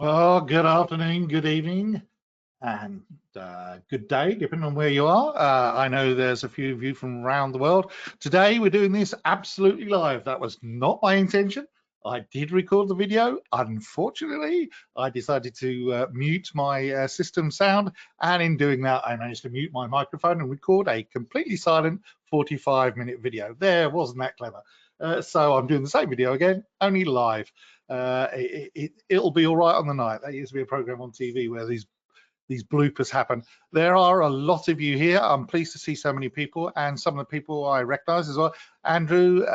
Well, good afternoon, good evening, and good day, depending on where you are. I know there's a few of you from around the world. Today, we're doing this absolutely live. That was not my intention. I did record the video. Unfortunately, I decided to mute my system sound, and in doing that, I managed to mute my microphone and record a completely silent 45-minute video. There, wasn't that clever? So I'm doing the same video again, only live. It'll be all right on the night. That used to be a program on TV where these bloopers happen. There are a lot of you here. I'm pleased to see so many people, and some of the people I recognize as well. Andrew,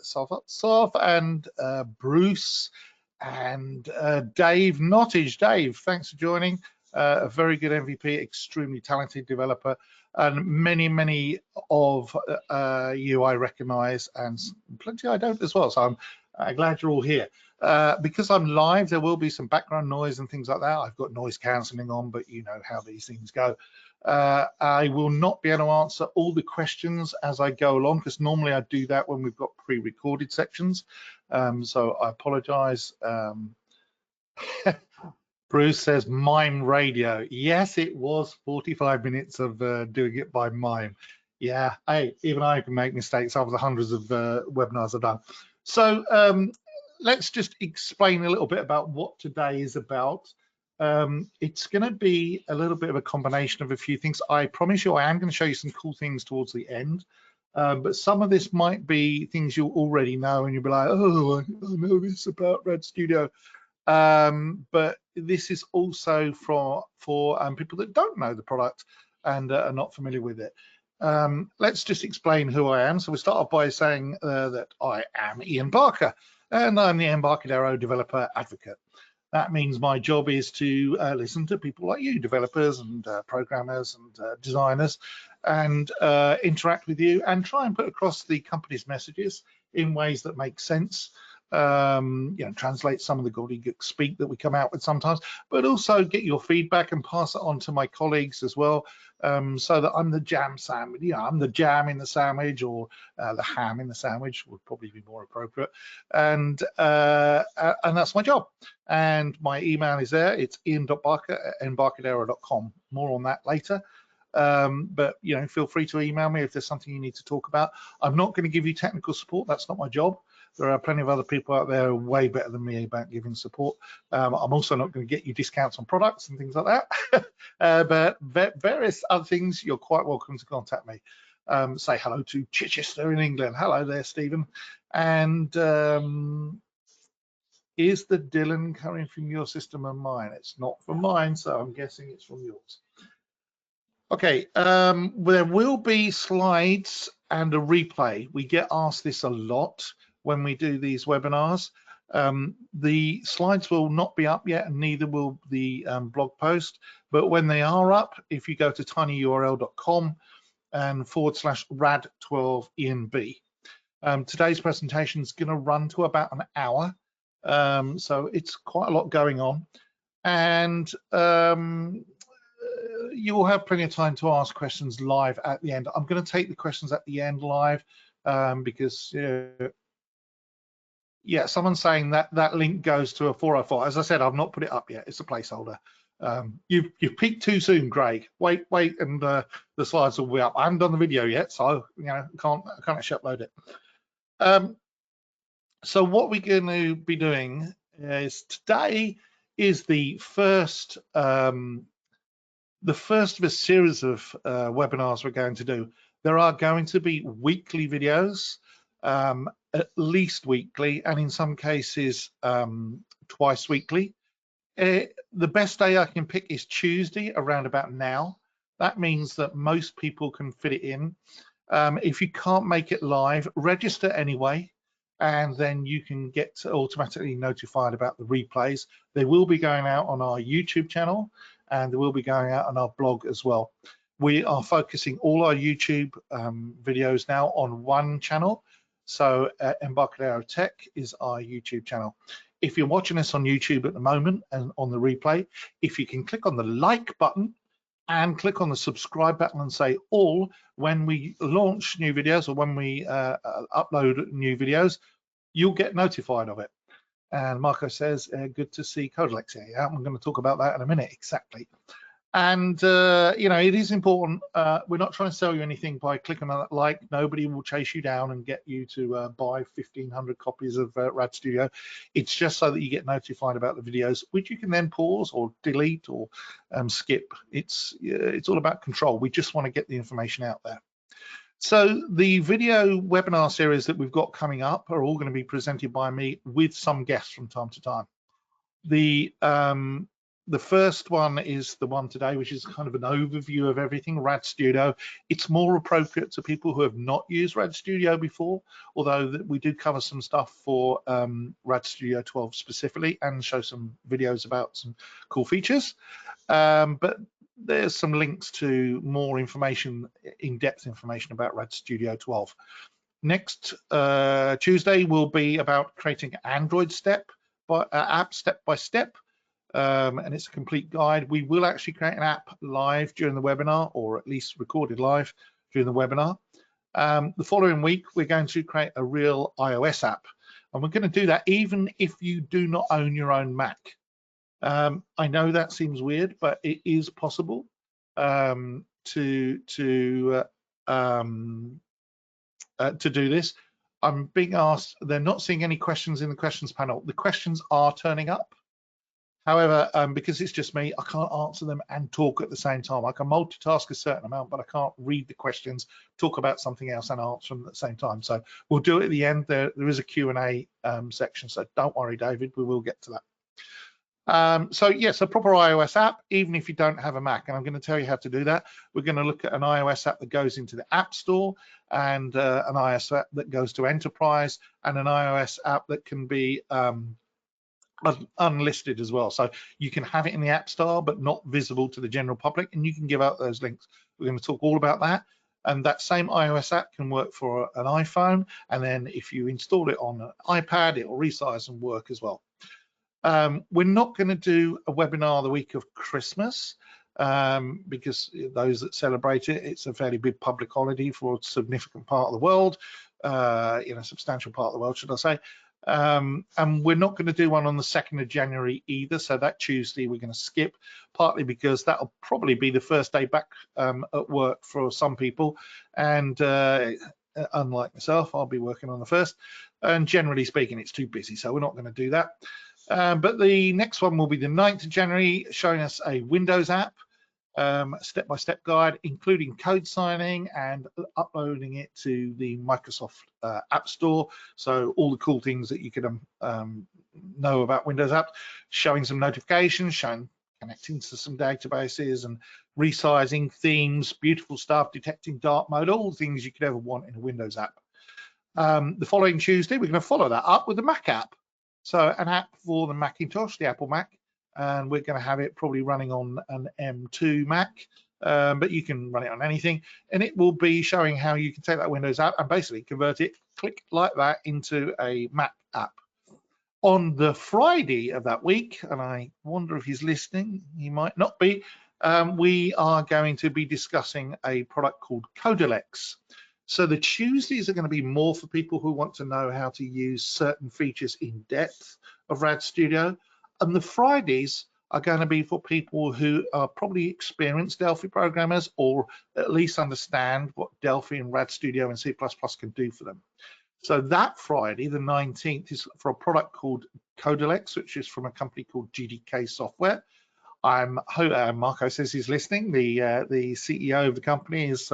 Sof, and Bruce, and Dave Nottage. Dave, thanks for joining. A very good MVP, extremely talented developer, and many of you I recognize, and plenty I don't as well. So I'm glad you're all here. Because I'm live, there will be some background noise and things like that. I've got noise cancelling on, but you know how these things go. I will not be able to answer all the questions as I go along, because normally I do that when we've got pre-recorded sections. So I apologize. Bruce says mime radio. Yes, it was 45 minutes of doing it by mime. Yeah, even I can make mistakes after the hundreds of webinars I've done. So let's just explain a little bit about what today is about. It's going to be a little bit of a combination of a few things. I promise you I am going to show you some cool things towards the end. But some of this might be things you already know and you'll be like, oh, I know this about RAD Studio. But this is also for people that don't know the product and are not familiar with it. Let's just explain who I am. So we start off by saying that I am Ian Barker, and I'm the Embarcadero developer advocate. That means my job is to listen to people like you, developers and programmers and designers, and interact with you and try and put across the company's messages in ways that make sense. Translate some of the gobbledygook speak that we come out with sometimes, but also get your feedback and pass it on to my colleagues as well, so that I'm the jam sandwich. I'm the jam in the sandwich, or the ham in the sandwich would probably be more appropriate. And that's my job. And my email is there. It's ian.barker@embarcadero.com. More on that later. But feel free to email me if there's something you need to talk about. I'm not going to give you technical support. That's not my job. There are plenty of other people out there way better than me about giving support. I'm also not going to get you discounts on products and things like that. But various other things, you're quite welcome to contact me. Say hello to Chichester in England. Hello there, Stephen. And is the Dylan coming from your system and mine? It's not from mine, so I'm guessing it's from yours. Okay, there will be slides and a replay. We get asked this a lot when we do these webinars. The slides will not be up yet, and neither will the blog post. But when they are up, if you go to tinyurl.com and /rad12enb, today's presentation is going to run to about an hour. So it's quite a lot going on. And you will have plenty of time to ask questions live at the end. I'm going to take the questions at the end live because, yeah, someone's saying that link goes to a 404. As I said, I've not put it up yet. It's a placeholder. You've peaked too soon, Greg. Wait, and the slides will be up. I haven't done the video yet, so I can't actually upload it. So what we're going to be doing is today is the first of a series of webinars we're going to do. There are going to be weekly videos, at least weekly, and in some cases twice weekly. The best day I can pick is Tuesday around about now. That means that most people can fit it in. If you can't make it live, register anyway, and then you can get automatically notified about the replays. They will be going out on our YouTube channel, and they will be going out on our blog as well. We are focusing all our YouTube videos now on one channel. So Embarcadero Tech is our YouTube channel. If you're watching us on YouTube at the moment and on the replay, if you can click on the like button and click on the subscribe button and say all, when we launch new videos or when we upload new videos, you'll get notified of it. And Marco says, good to see Codelex here. Yeah, I'm going to talk about that in a minute, exactly. And, you know, it is important. We're not trying to sell you anything by clicking on that like. Nobody will chase you down and get you to buy 1,500 copies of RAD Studio. It's just so that you get notified about the videos, which you can then pause or delete or skip. It's all about control. We just want to get the information out there. So the video webinar series that we've got coming up are all going to be presented by me with some guests from time to time. The first one is the one today, which is kind of an overview of everything, RAD Studio. It's more appropriate to people who have not used RAD Studio before, although we do cover some stuff for RAD Studio 12 specifically and show some videos about some cool features. But there's some links to more information, in-depth information about RAD Studio 12. Next Tuesday will be about creating an Android app step by step, and it's a complete guide. We will actually create an app live during the webinar, or at least recorded live during the webinar. The following week, we're going to create a real iOS app, and we're going to do that even if you do not own your own Mac. I know that seems weird, but it is possible to do this. I'm being asked, they're not seeing any questions in the questions panel. The questions are turning up. However, because it's just me, I can't answer them and talk at the same time. I can multitask a certain amount, but I can't read the questions, talk about something else and answer them at the same time. So we'll do it at the end. There is a Q&A section, so don't worry, David, we will get to that. So yes, a proper iOS app, even if you don't have a Mac, and I'm going to tell you how to do that. We're going to look at an iOS app that goes into the App Store, and an iOS app that goes to Enterprise, and an iOS app that can be unlisted as well. So you can have it in the App Store, but not visible to the general public, and you can give out those links. We're going to talk all about that. And that same iOS app can work for an iPhone, and then if you install it on an iPad, it will resize and work as well. We're not going to do a webinar the week of Christmas because those that celebrate it, it's a fairly big public holiday for a significant part of the world, substantial part of the world, should I say. And we're not going to do one on the 2nd of January either. So that Tuesday we're going to skip, partly because that'll probably be the first day back at work for some people. And unlike myself, I'll be working on the 1st. And generally speaking, it's too busy, so we're not going to do that. But the next one will be the 9th of January, showing us a Windows app, step-by-step guide, including code signing and uploading it to the Microsoft App Store. So all the cool things that you can know about Windows apps, showing some notifications, showing connecting to some databases and resizing themes, beautiful stuff, detecting dark mode, all the things you could ever want in a Windows app. The following Tuesday, we're going to follow that up with the Mac app. So an app for the Macintosh, the Apple Mac, and we're going to have it probably running on an M2 Mac, but you can run it on anything, and it will be showing how you can take that Windows app and basically convert it, click like that, into a Mac app. On the Friday of that week, and I wonder if he's listening, he might not be, we are going to be discussing a product called Codelex. So the Tuesdays are going to be more for people who want to know how to use certain features in depth of RAD Studio. And the Fridays are going to be for people who are probably experienced Delphi programmers, or at least understand what Delphi and RAD Studio and C++ can do for them. So that Friday, the 19th, is for a product called Codelex, which is from a company called GDK Software. Marco says he's listening. The CEO of the company is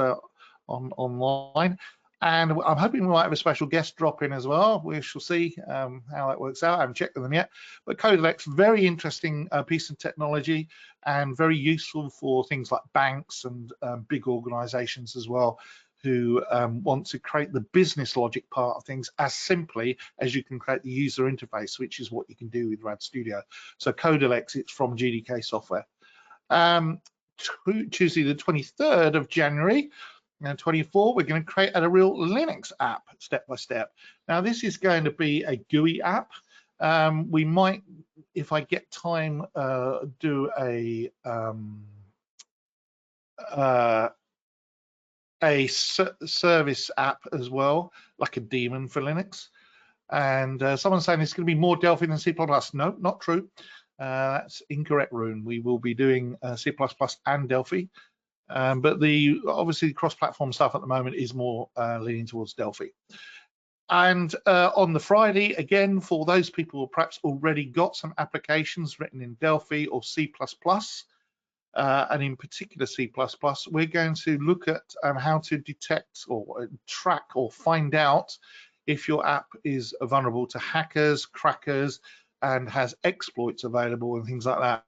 online, and I'm hoping we might have a special guest drop in as well. We shall see how that works out. I haven't checked with them yet, but Codelex, very interesting piece of technology and very useful for things like banks and big organizations as well, who want to create the business logic part of things as simply as you can create the user interface, which is what you can do with RAD Studio. So Codelex, it's from GDK Software. Tuesday the 23rd of January, and 24, we're going to create a real Linux app step by step. Now this is going to be a GUI app. We might, if I get time, do a service app as well, like a daemon for Linux. And someone's saying it's going to be more Delphi than C++. No, not true. That's incorrect, Rune. We will be doing C++ and Delphi. But obviously cross-platform stuff at the moment is more leaning towards Delphi. And on the Friday, again, for those people who perhaps already got some applications written in Delphi or C++, and in particular C++, we're going to look at how to detect or track or find out if your app is vulnerable to hackers, crackers, and has exploits available and things like that.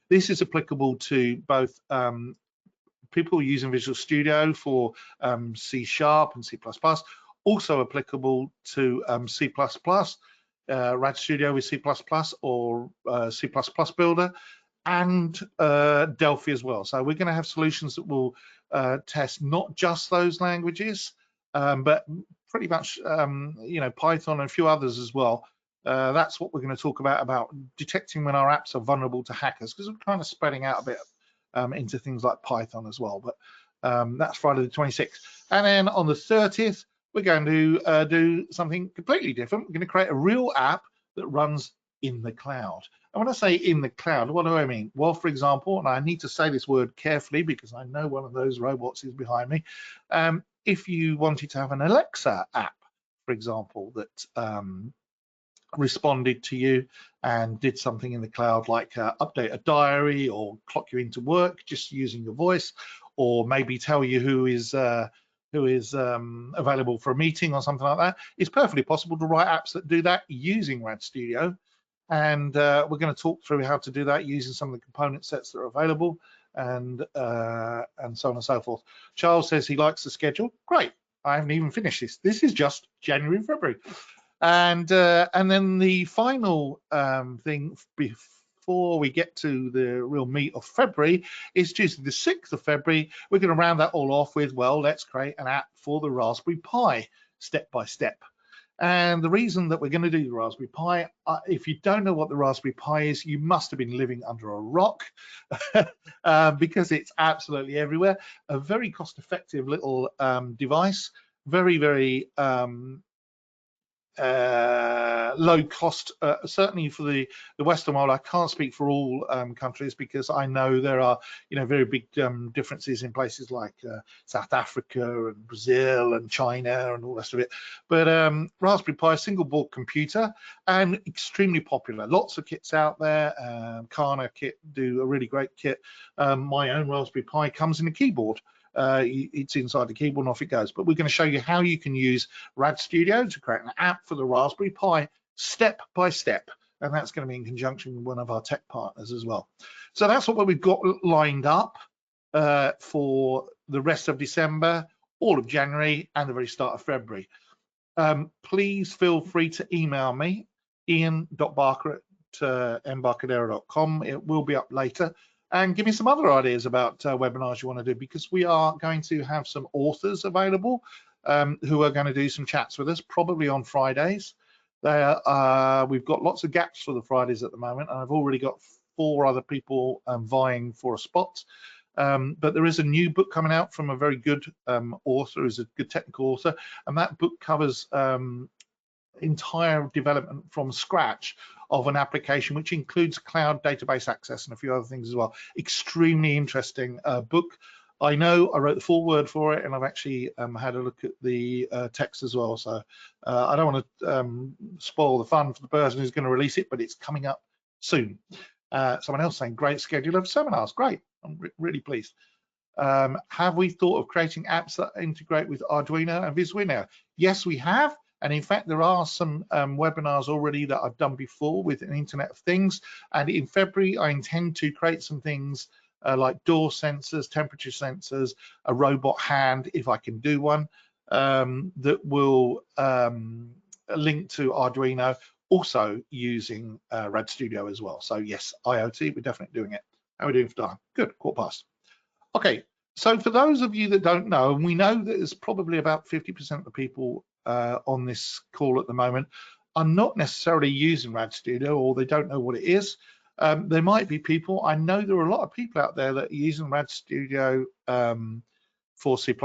This is applicable to both people using Visual Studio for C# and C++, also applicable to C++, RAD Studio with C++, or C++ Builder, and Delphi as well. So we're going to have solutions that will test not just those languages, but pretty much Python and a few others as well. That's what we're going to talk about detecting when our apps are vulnerable to hackers, because we're kind of spreading out a bit into things like Python as well. But that's Friday the 26th. And then on the 30th, we're going to do something completely different. We're going to create a real app that runs in the cloud. And when I say in the cloud, what do I mean? Well, for example, and I need to say this word carefully because I know one of those robots is behind me. If you wanted to have an Alexa app, for example, that responded to you and did something in the cloud, like update a diary or clock you into work just using your voice, or maybe tell you who is available for a meeting or something like that, it's perfectly possible to write apps that do that using RAD Studio. And we're going to talk through how to do that using some of the component sets that are available, and so on and so forth. Charles says he likes the schedule. Great. I haven't even finished this. This is just January and February. And then the final thing before we get to the real meat of February is Tuesday the 6th of February. We're going to round that all off with, well, let's create an app for the Raspberry Pi step by step. And the reason that we're going to do the Raspberry Pi, if you don't know what the Raspberry Pi is, you must have been living under a rock because it's absolutely everywhere. A very cost-effective little device, very, very low cost, certainly for the Western world. I can't speak for all countries because I know there are very big differences in places like South Africa and Brazil and China and all the rest of it. But Raspberry Pi, single board computer, and extremely popular. Lots of kits out there. Kana kit do a really great kit. My own Raspberry Pi comes in a keyboard. It's inside the keyboard and off it goes. But we're going to show you how you can use RAD Studio to create an app for the Raspberry Pi step by step. And that's going to be in conjunction with one of our tech partners as well. So that's what we've got lined up for the rest of December, all of January, and the very start of February. Please feel free to email me, ian.barker@embarcadero.com. It will be up later. And give me some other ideas about webinars you want to do, because we are going to have some authors available who are going to do some chats with us, probably on Fridays. We've got lots of gaps for the Fridays at the moment, and I've already got 4 other people vying for a spot. But there is a new book coming out from a very good author, who's a good technical author, and that book covers entire development from scratch of an application, which includes cloud database access and a few other things as well. Extremely interesting book. I know I wrote the foreword for it, and I've actually had a look at the text as well. So I don't want to spoil the fun for the person who's going to release it, but it's coming up soon. Someone else saying, great schedule of seminars. Great, I'm really pleased. Have we thought of creating apps that integrate with Arduino and Visuino? Yes, we have. And in fact, there are some webinars already that I've done before with an Internet of Things. And in February, I intend to create some things like door sensors, temperature sensors, a robot hand, if I can do one, that will link to Arduino, also using RAD Studio as well. So yes, IoT, we're definitely doing it. How are we doing for time? Good, 1/4 past. Okay, so for those of you that don't know, and we know that there's probably about 50% of the people on this call at the moment are not necessarily using RAD Studio, or they don't know what it is. There might be people, I know there are a lot of people out there that are using RAD Studio for C++,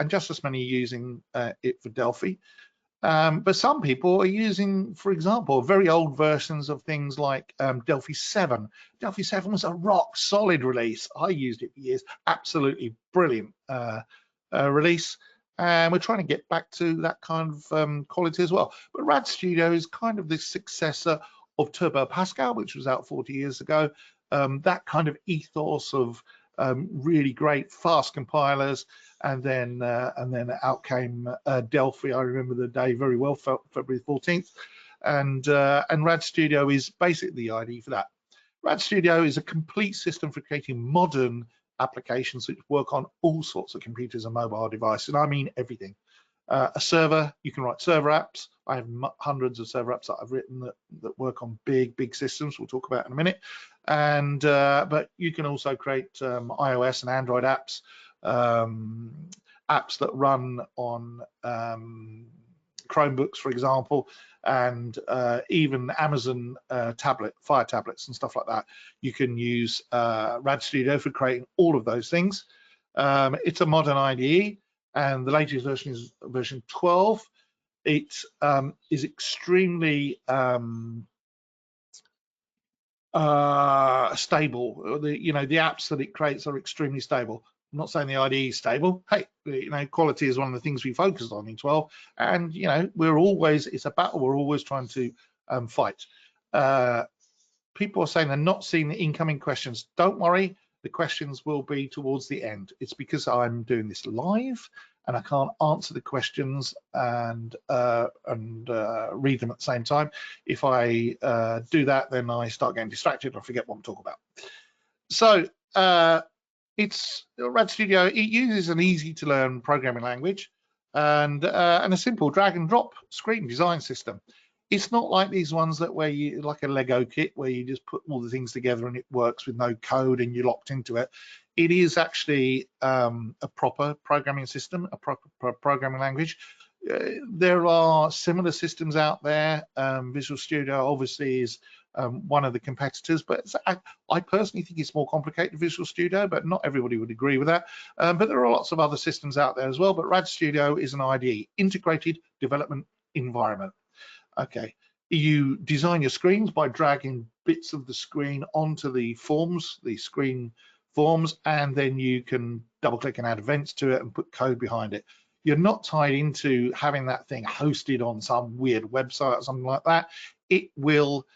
and just as many using it for Delphi. But some people are using, for example, very old versions of things like Delphi 7. Delphi 7 was a rock solid release. I used it for years. Absolutely brilliant release. And we're trying to get back to that kind of quality as well. But RAD Studio is kind of the successor of Turbo Pascal, which was out 40 years ago. That kind of ethos of really great fast compilers, and then out came Delphi. I remember the day very well, February 14th, and RAD Studio is basically the IDE for that. RAD Studio is a complete system for creating modern applications which work on all sorts of computers and mobile devices, and I mean everything. A server, you can write server apps. I have hundreds of server apps that I've written that work on big systems. We'll talk about in a minute. And but you can also create iOS and Android apps, apps that run on Chromebooks, for example, and even Amazon Fire tablets and stuff like that. You can use RAD Studio for creating all of those things. It's a modern IDE, and the latest version is version 12. It is extremely stable. The apps that it creates are extremely stable. I'm not saying the IDE is stable. Hey, quality is one of the things we focused on in 12, and it's a battle we're always trying to fight. People are saying they're not seeing the incoming questions. Don't worry, the questions will be towards the end. It's because I'm doing this live and I can't answer the questions and read them at the same time. If I do that, then I start getting distracted and I forget what I'm talking about. So it's RAD Studio. It uses an easy to learn programming language and a simple drag and drop screen design system. It's not like these ones where you like a Lego kit where you just put all the things together and it works with no code and you're locked into it. It is actually a proper programming system, a proper programming language. There are similar systems out there. Visual Studio obviously is one of the competitors, but I personally think it's more complicated than Visual Studio, but not everybody would agree with that. But there are lots of other systems out there as well. But RAD Studio is an IDE, Integrated Development Environment. Okay, you design your screens by dragging bits of the screen onto the forms, the screen forms, and then you can double click and add events to it and put code behind it. You're not tied into having that thing hosted on some weird website or something like that. It will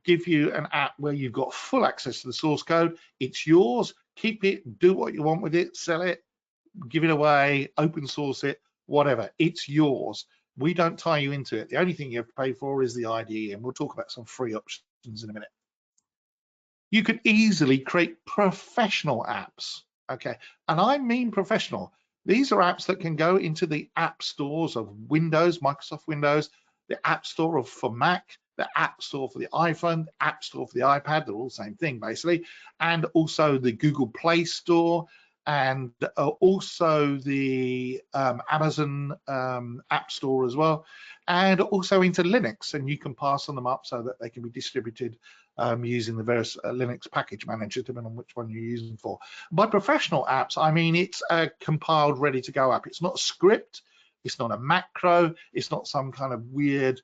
give you an app where you've got full access to the source code. It's yours. Keep it, do what you want with it, sell it, give it away, open source it, whatever. It's yours. We don't tie you into it. The only thing you have to pay for is the IDE, and we'll talk about some free options in a minute. You could easily create professional apps, okay? And I mean professional. These are apps that can go into the app stores of Windows, Microsoft Windows, the App Store for Mac, the App Store for the iPhone, the App Store for the iPad. They're all the same thing, basically. And also the Google Play Store, and also the Amazon App Store as well, and also into Linux, and you can pass on them up so that they can be distributed using the various Linux package manager, depending on which one you're using for. By professional apps, I mean it's a compiled, ready to go app. It's not a script, it's not a macro, it's not some kind of weird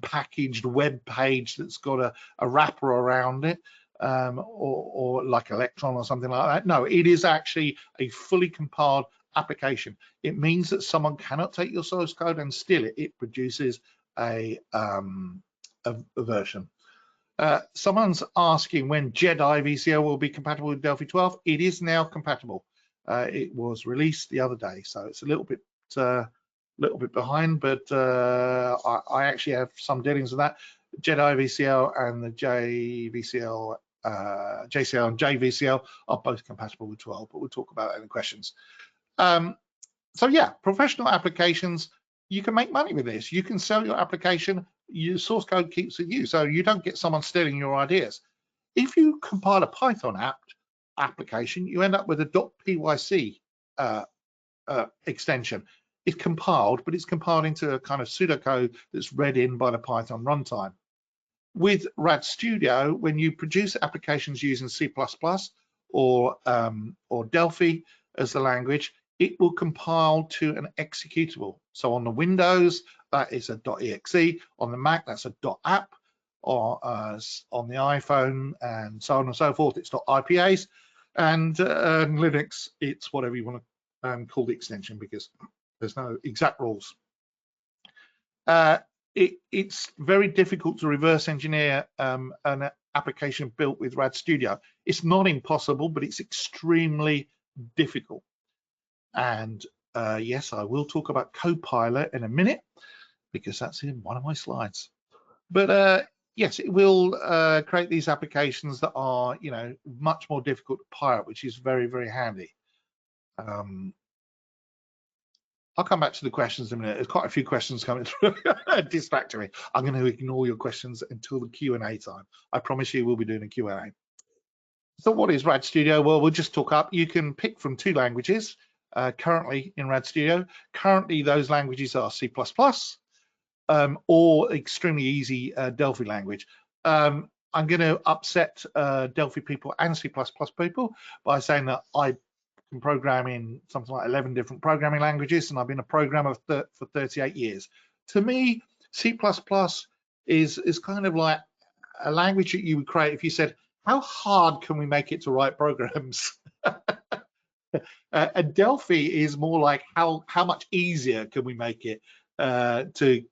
packaged web page that's got a wrapper around it. Or like Electron or something like that. No, it is actually a fully compiled application. It means that someone cannot take your source code and steal it. It produces a version. Someone's asking when Jedi VCL will be compatible with Delphi 12. It is now compatible. It was released the other day, so it's a little bit behind, but I actually have some dealings with that. Jedi VCL and the JCL and JVCL are both compatible with 12, but we'll talk about that in the questions. So yeah, professional applications, you can make money with this. You can sell your application, your source code keeps with you, so you don't get someone stealing your ideas. If you compile a Python application, you end up with a .pyc extension. It's compiled, but it's compiled into a kind of pseudocode that's read in by the Python runtime. With RAD Studio, when you produce applications using C++ or Delphi as the language, it will compile to an executable. So on the Windows, that is a .exe. On the Mac, that's a .app. Or on the iPhone and so on and so forth, it's .ipas. And Linux, it's whatever you want to call the extension, because there's no exact rules. It's very difficult to reverse engineer an application built with RAD Studio. It's not impossible, but it's extremely difficult. And yes, I will talk about Copilot in a minute, because that's in one of my slides. But yes, it will create these applications that are, you know, much more difficult to pirate, which is very, very handy. I'll come back to the questions in a minute. There's quite a few questions coming through, distracting me. I'm going to ignore your questions until the Q&A time. I promise you we'll be doing a Q&A. So what is RAD Studio? Well, we'll just talk up. You can pick from 2 languages currently in RAD Studio. Currently, those languages are C++, or extremely easy Delphi language. I'm going to upset Delphi people and C++ people by saying that I can program in something like 11 different programming languages, and I've been a programmer for 38 years. To me, C++ is kind of like a language that you would create if you said, how hard can we make it to write programs? And Delphi is more like how much easier can we make it to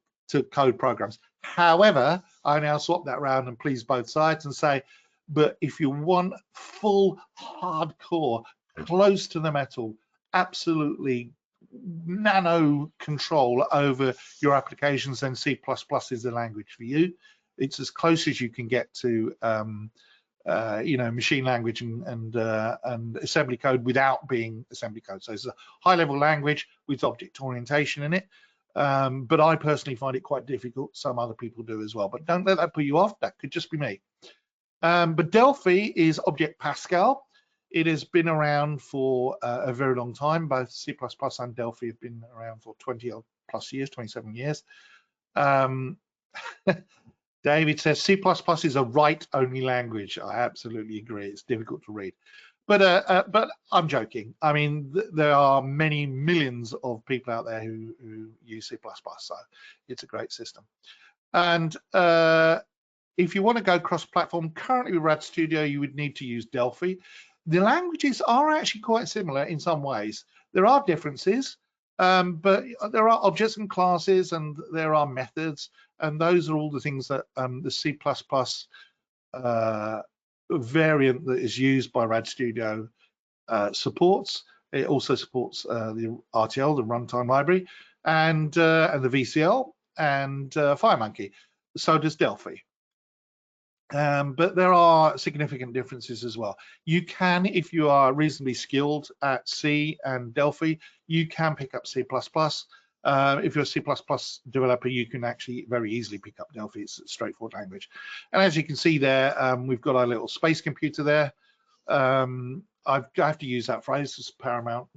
code programs. However, I now swap that around and please both sides and say, but if you want full hardcore, close to the metal, absolutely nano control over your applications, then C++ is the language for you. It's as close as you can get to you know, machine language and assembly code without being assembly code. So it's a high-level language with object orientation in it. But I personally find it quite difficult. Some other people do as well. But don't let that put you off. That could just be me. But Delphi is Object Pascal. It has been around for a very long time. Both C++ and Delphi have been around for 20 plus years, 27 years. David says C++ is a write-only language. I absolutely agree. It's difficult to read. But I'm joking. I mean, there are many millions of people out there who use C++, so it's a great system. And if you want to go cross-platform, currently with RAD Studio, you would need to use Delphi. The languages are actually quite similar in some ways. There are differences, but there are objects and classes, and there are methods, and those are all the things that the C++ variant that is used by RAD Studio supports. It also supports the RTL, the runtime library, and the VCL, and FireMonkey. So does Delphi. But there are significant differences as well. You can, if you are reasonably skilled at C and Delphi, you can pick up C++. If you're a C++ developer, you can actually very easily pick up Delphi. It's a straightforward language. And as you can see there, we've got our little space computer there. I have to use that phrase as Paramount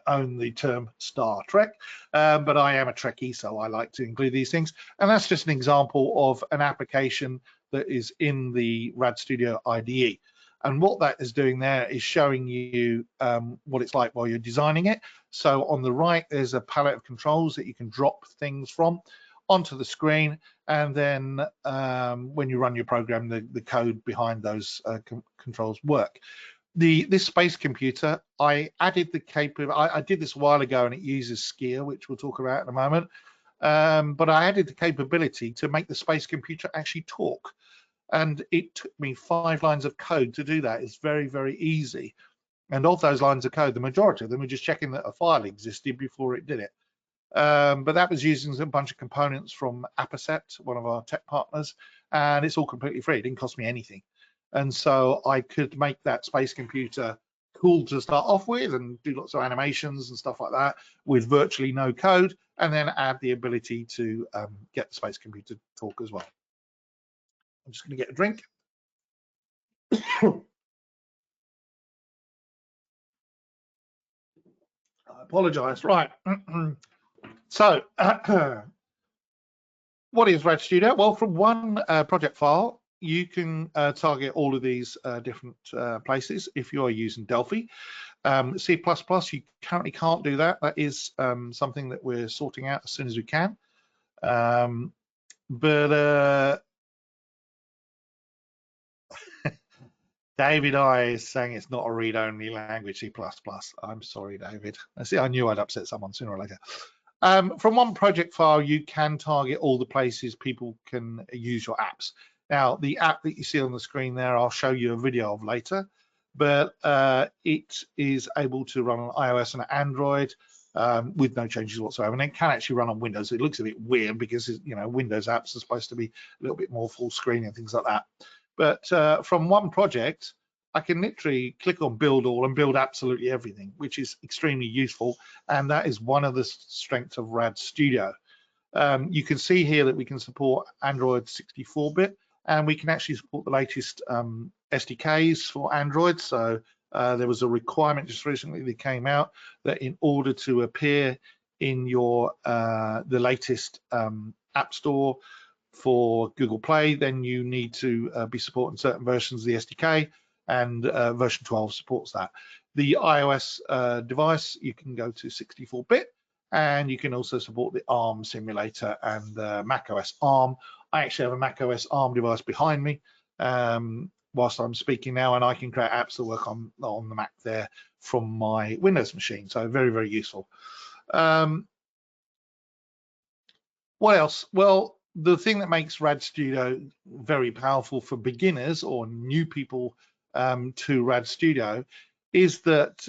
own the term Star Trek, but I am a Trekkie, so I like to include these things. And that's just an example of an application that is in the RAD Studio IDE. And what that is doing there is showing you what it's like while you're designing it. So on the right, there's a palette of controls that you can drop things from onto the screen. And then when you run your program, the code behind those controls work. This space computer, I added the capability. I did this a while ago, and it uses Skier, which we'll talk about in a moment. But I added the capability to make the space computer actually talk. And it took me 5 lines of code to do that. It's very, very easy. And of those lines of code, the majority of them were just checking that a file existed before it did it. But that was using a bunch of components from Appercept, one of our tech partners, and it's all completely free. It didn't cost me anything. And so I could make that space computer cool to start off with and do lots of animations and stuff like that with virtually no code, and then add the ability to get the space computer to talk as well. I'm just going to get a drink. I apologize. Right. So what is RAD Studio? Well, from one project file, you can target all of these different places if you are using Delphi. C++, you currently can't do that. That is something that we're sorting out as soon as we can. But David I is saying it's not a read-only language, C++. I'm sorry, David. I knew I'd upset someone sooner or later. From one project file, you can target all the places people can use your apps. Now, the app that you see on the screen there, I'll show you a video of later, but it is able to run on iOS and Android with no changes whatsoever, and it can actually run on Windows. It looks a bit weird because Windows apps are supposed to be a little bit more full screen and things like that. But from one project, I can literally click on build all and build absolutely everything, which is extremely useful. And that is one of the strengths of RAD Studio. You can see here that we can support Android 64-bit, and we can actually support the latest SDKs for Android. So there was a requirement just recently that came out that in order to appear in your the latest App Store for Google Play, then you need to be supporting certain versions of the SDK, and version 12 supports that. The iOS device, you can go to 64-bit, and you can also support the ARM simulator and macOS ARM. I actually have a macOS ARM device behind me whilst I'm speaking now, and I can create apps that work on the Mac there from my Windows machine. So very, very useful. What else? Well, the thing that makes RAD Studio very powerful for beginners or new people to RAD Studio is that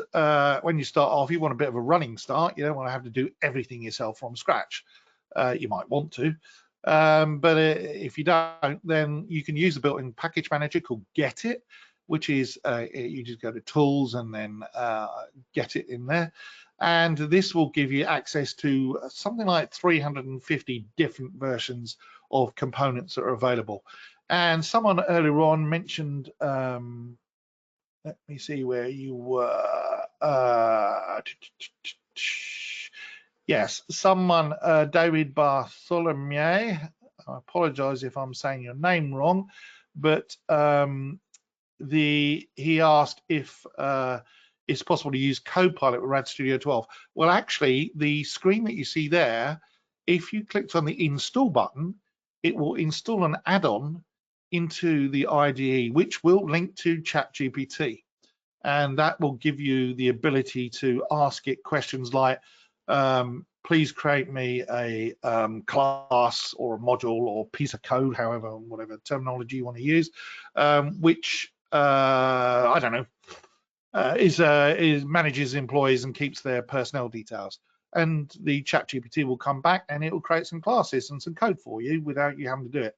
when you start off, you want a bit of a running start. You don't want to have to do everything yourself from scratch. You might want to, but if you don't, then you can use a built-in package manager called Get It, which is you just go to Tools and then Get It in there. And this will give you access to something like 350 different versions of components that are available. And someone earlier on mentioned, let me see where you were. Yes, someone, David Bartholomew, I apologize if I'm saying your name wrong, but he asked if it's possible to use Copilot with RAD Studio 12. Well, actually, the screen that you see there, if you clicked on the install button, it will install an add-on into the IDE, which will link to ChatGPT. And that will give you the ability to ask it questions like, please create me a class or a module or piece of code, however, whatever terminology you want to use, which, I don't know, manages employees and keeps their personnel details. And the ChatGPT will come back and it will create some classes and some code for you without you having to do it,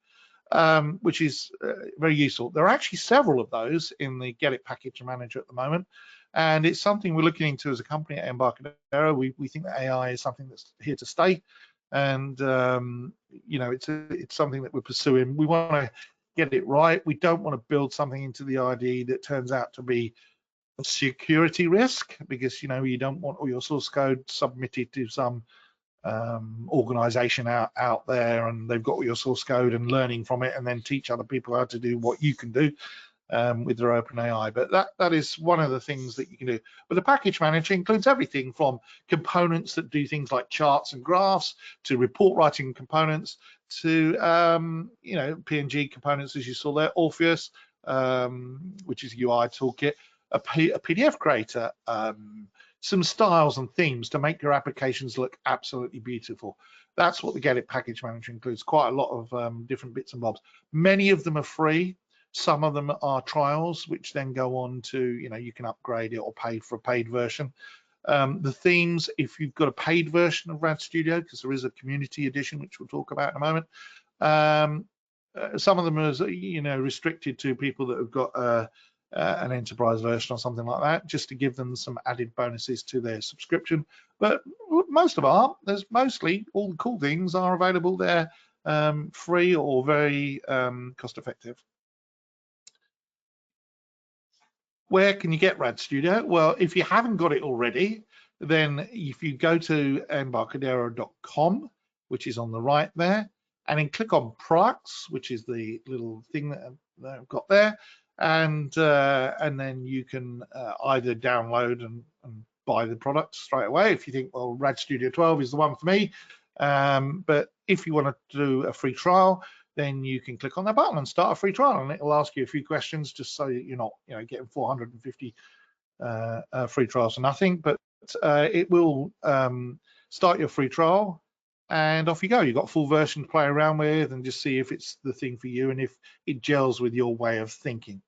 which is very useful. There are actually several of those in the Get It package manager at the moment, and it's something we're looking into as a company at Embarcadero. We think that AI is something that's here to stay, and it's something that we're pursuing. We want to get it right. We don't want to build something into the IDE that turns out to be a security risk, because you don't want all your source code submitted to some organization out there, and they've got all your source code and learning from it, and then teach other people how to do what you can do with their open AI. But that is one of the things that you can do. But the package manager includes everything from components that do things like charts and graphs, to report writing components, to PNG components, as you saw there, Orpheus, which is UI toolkit, a PDF creator, some styles and themes to make your applications look absolutely beautiful. That's what the Get It package manager includes, quite a lot of different bits and bobs. Many of them are free. Some of them are trials, which then go on to, you can upgrade it or pay for a paid version. The themes, if you've got a paid version of RAD Studio, because there is a community edition, which we'll talk about in a moment, some of them are, restricted to people that have got an enterprise version or something like that, just to give them some added bonuses to their subscription. But most of them, there's mostly all the cool things are available there, free or very cost effective. Where can you get RAD Studio? Well, if you haven't got it already, then if you go to embarcadero.com, which is on the right there, and then click on products, which is the little thing that I've got there, and then you can either download and buy the product straight away if you think, well, RAD Studio 12 is the one for me. But if you want to do a free trial, then you can click on that button and start a free trial, and it will ask you a few questions just so you're not, getting 450 free trials for nothing. But it will start your free trial, and off you go. You've got a full version to play around with and just see if it's the thing for you and if it gels with your way of thinking.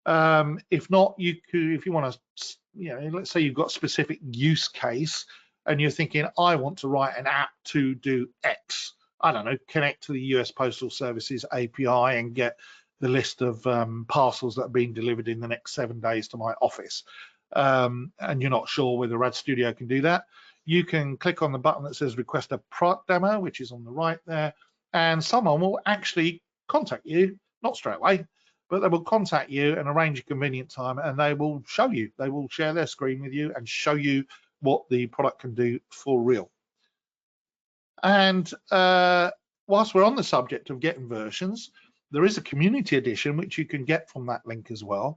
If not, if you want to, let's say you've got a specific use case and you're thinking, I want to write an app to do X. I don't know, connect to the US Postal Services API and get the list of parcels that are being delivered in the next 7 days to my office. And you're not sure whether RAD Studio can do that. You can click on the button that says request a product demo, which is on the right there, and someone will actually contact you, not straight away, but they will contact you and arrange a convenient time, and they will show you, they will share their screen with you and show you what the product can do for real. And whilst we're on the subject of getting versions, there is a community edition which you can get from that link as well.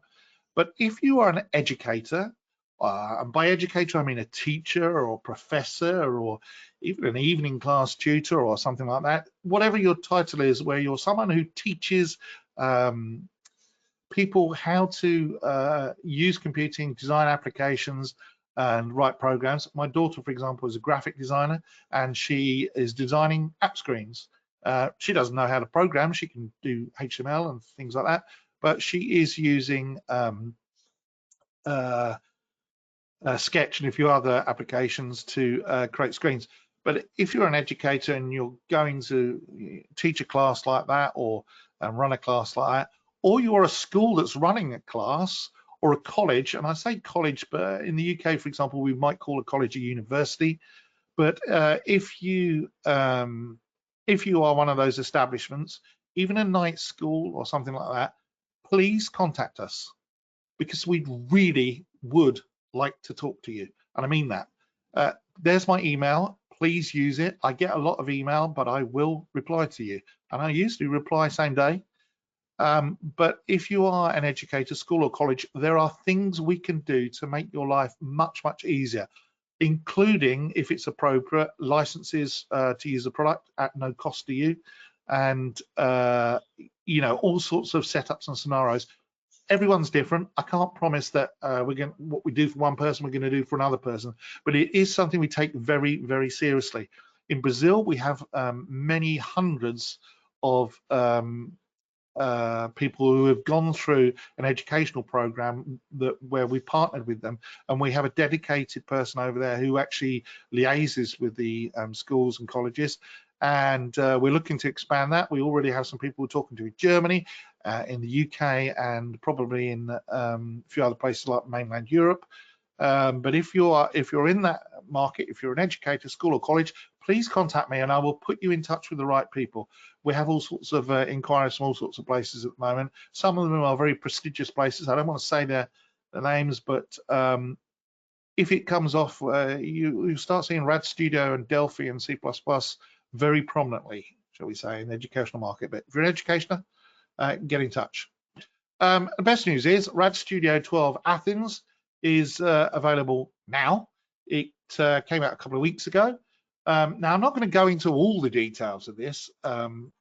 But if you are an educator, and by educator I mean a teacher or a professor or even an evening class tutor or something like that, whatever your title is, where you're someone who teaches people how to use computing, design applications and write programs. My daughter, for example, is a graphic designer and she is designing app screens. She doesn't know how to program. She can do HTML and things like that, but she is using Sketch and a few other applications to create screens. But if you're an educator and you're going to teach a class like that or run a class like that, or you're a school that's running a class or a college, and I say college, but in the UK, for example, we might call a college a university. But if you are one of those establishments, even a night school or something like that, please contact us because we really would like to talk to you. And I mean that. There's my email. Please use it. I get a lot of email, but I will reply to you. And I usually reply same day. But if you are an educator, school or college, there are things we can do to make your life much, much easier, including, if it's appropriate, licenses to use the product at no cost to you, and all sorts of setups and scenarios. Everyone's different. I can't promise that what we do for one person, we're going to do for another person, but it is something we take very, very seriously. In Brazil, we have many hundreds of people who have gone through an educational program where we partnered with them, and we have a dedicated person over there who actually liaises with the schools and colleges, and we're looking to expand that. We already have some people we're talking to in Germany, in the UK, and probably in a few other places like mainland Europe. But if you're in that market, if you're an educator, school or college, please contact me and I will put you in touch with the right people. We have all sorts of inquiries from all sorts of places at the moment. Some of them are very prestigious places. I don't want to say their names, but if it comes off, you start seeing RAD Studio and Delphi and C++ very prominently, shall we say, in the educational market. But if you're an educator, get in touch. The best news is RAD Studio 12 Athens is available now. It came out a couple of weeks ago. Now, I'm not going to go into all the details of this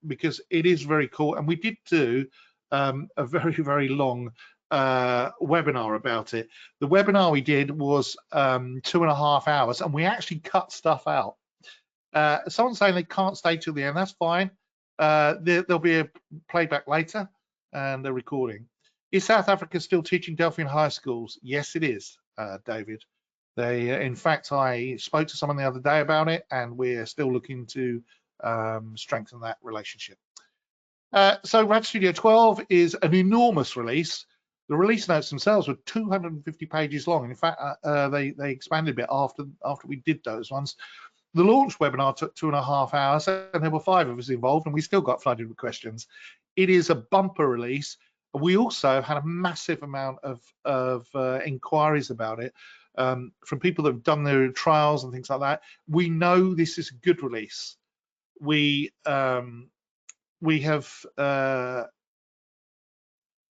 because it is very cool. And we did do a very, very long webinar about it. The webinar we did was 2.5 hours, and we actually cut stuff out. Someone's saying they can't stay till the end. That's fine. There'll be a playback later and a recording. Is South Africa still teaching Delphi in high schools? Yes, it is, David. In fact, I spoke to someone the other day about it, and we're still looking to strengthen that relationship. So RAD Studio 12 is an enormous release. The release notes themselves were 250 pages long. In fact, they expanded a bit after we did those ones. The launch webinar took 2.5 hours, and there were 5 of us involved, and we still got flooded with questions. It is a bumper release. We also had a massive amount of inquiries about it from people that have done their trials and things like that. We know this is a good release. We have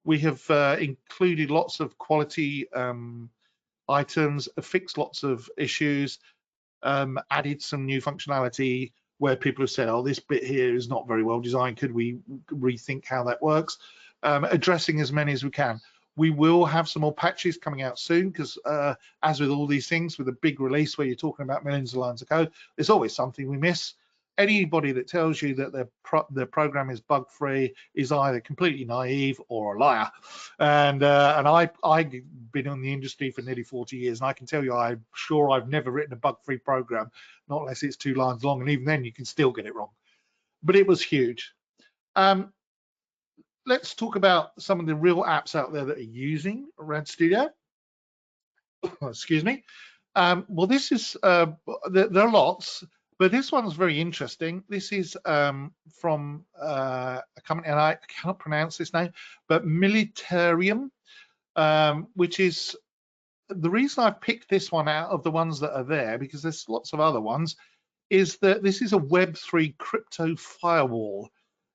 We have included lots of quality items, fixed lots of issues, added some new functionality where people have said, oh, this bit here is not very well designed. Could we rethink how that works? Addressing as many as we can. We will have some more patches coming out soon because as with all these things, with a big release where you're talking about millions of lines of code, there's always something we miss. Anybody that tells you that their program is bug-free is either completely naive or a liar. And I've been in the industry for nearly 40 years, and I can tell you, I'm sure I've never written a bug-free program, not unless it's 2 lines long, and even then you can still get it wrong. But it was huge. Let's talk about some of the real apps out there that are using RAD Studio. Excuse me. Well, this is there are lots. But this one's very interesting. This is from a company, and I cannot pronounce this name, but Militarium, which is the reason I picked this one out of the ones that are there, because there's lots of other ones, is that this is a Web3 crypto firewall.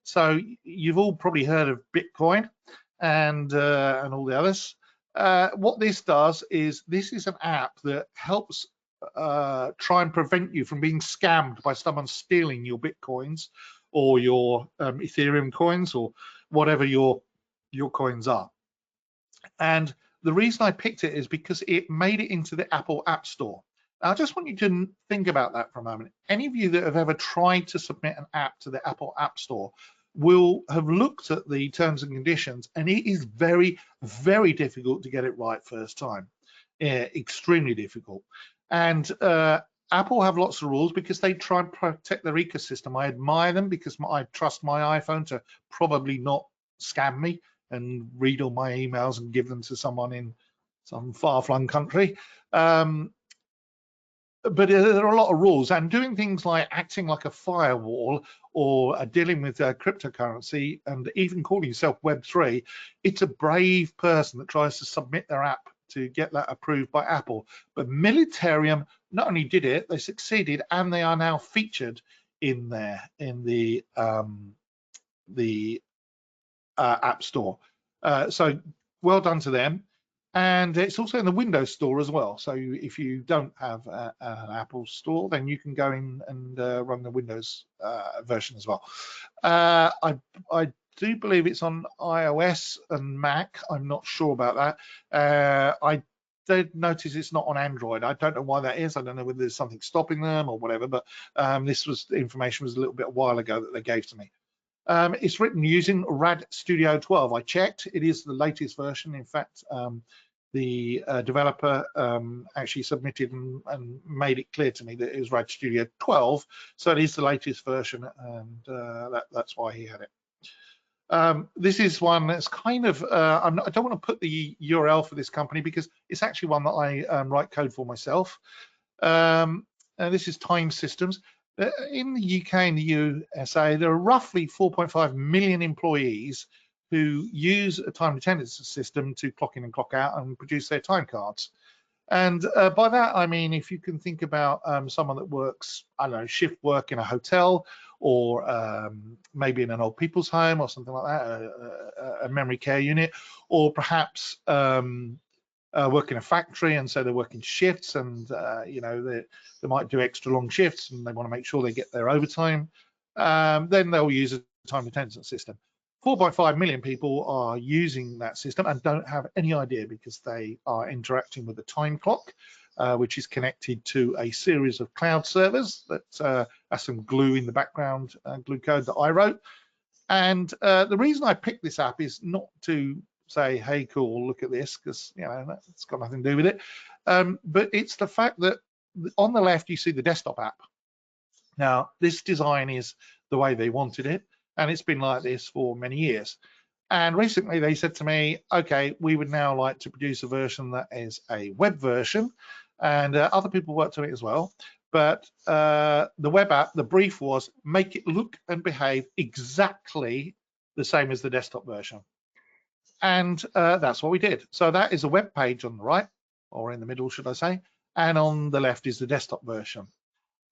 So you've all probably heard of Bitcoin and all the others. What this does is this is an app that helps try and prevent you from being scammed by someone stealing your Bitcoins or your Ethereum coins or whatever your coins are. And the reason I picked it is because it made it into the Apple App Store. Now, I just want you to think about that for a moment. Any of you that have ever tried to submit an app to the Apple App Store will have looked at the terms and conditions, and it is very, very difficult to get it right first time. Extremely difficult. And Apple have lots of rules because they try and protect their ecosystem. I admire them because I trust my iPhone to probably not scam me and read all my emails and give them to someone in some far-flung country. But there are a lot of rules, and doing things like acting like a firewall or dealing with cryptocurrency and even calling yourself Web3, it's a brave person that tries to submit their app to get that approved by Apple. But Militarium not only did it, they succeeded, and they are now featured in there in the App Store. So well done to them. And it's also in the Windows Store as well. So if you don't have an Apple Store, then you can go in and run the Windows version as well. I do believe it's on iOS and Mac. I'm not sure about that. I did notice it's not on Android. I don't know why that is. I don't know whether there's something stopping them or whatever, but the information was a little bit a while ago that they gave to me. It's written using RAD Studio 12. I checked. It is the latest version. In fact, the developer actually submitted and made it clear to me that it was RAD Studio 12. So it is the latest version, and that's why he had it. This is one that's kind of, I don't want to put the URL for this company because it's actually one that I write code for myself. And this is Time Systems. In the UK and the USA, there are roughly 4.5 million employees who use a time and attendance system to clock in and clock out and produce their time cards. And by that, I mean, if you can think about someone that works, I don't know, shift work in a hotel or maybe in an old people's home or something like that, a memory care unit, or perhaps work in a factory, and so they're working shifts, and you know, they might do extra long shifts and they want to make sure they get their overtime, then they'll use a time attendance system. 4.5 million people are using that system and don't have any idea because they are interacting with a time clock, which is connected to a series of cloud servers that has some glue in the background, glue code that I wrote. And the reason I picked this app is not to say, hey, cool, look at this, because you know that's got nothing to do with it. But it's the fact that on the left you see the desktop app. Now, this design is the way they wanted it, and it's been like this for many years. And recently they said to me, okay, we would now like to produce a version that is a web version, and other people worked on it as well. But the web app, the brief was make it look and behave exactly the same as the desktop version. And that's what we did. So that is a web page on the right, or in the middle, should I say, and on the left is the desktop version.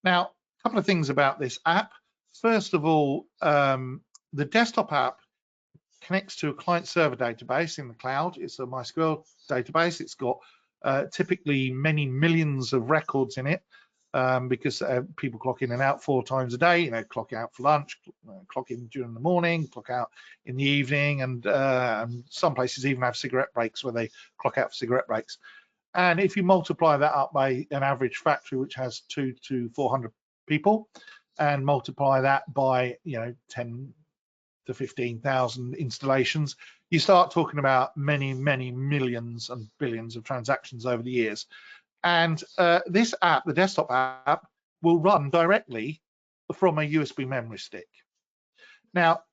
Now, a couple of things about this app. First of all, the desktop app connects to a client-server database in the cloud. It's a MySQL database. It's got typically many millions of records in it because people clock in and out 4 times a day. You know, clock out for lunch, clock in during the morning, clock out in the evening, and some places even have cigarette breaks where they clock out for cigarette breaks. And if you multiply that up by an average factory which has 200 to 400 people, and multiply that by 10 to 15,000 installations, you start talking about many millions and billions of transactions over the years. And this app, the desktop app, will run directly from a USB memory stick. Now,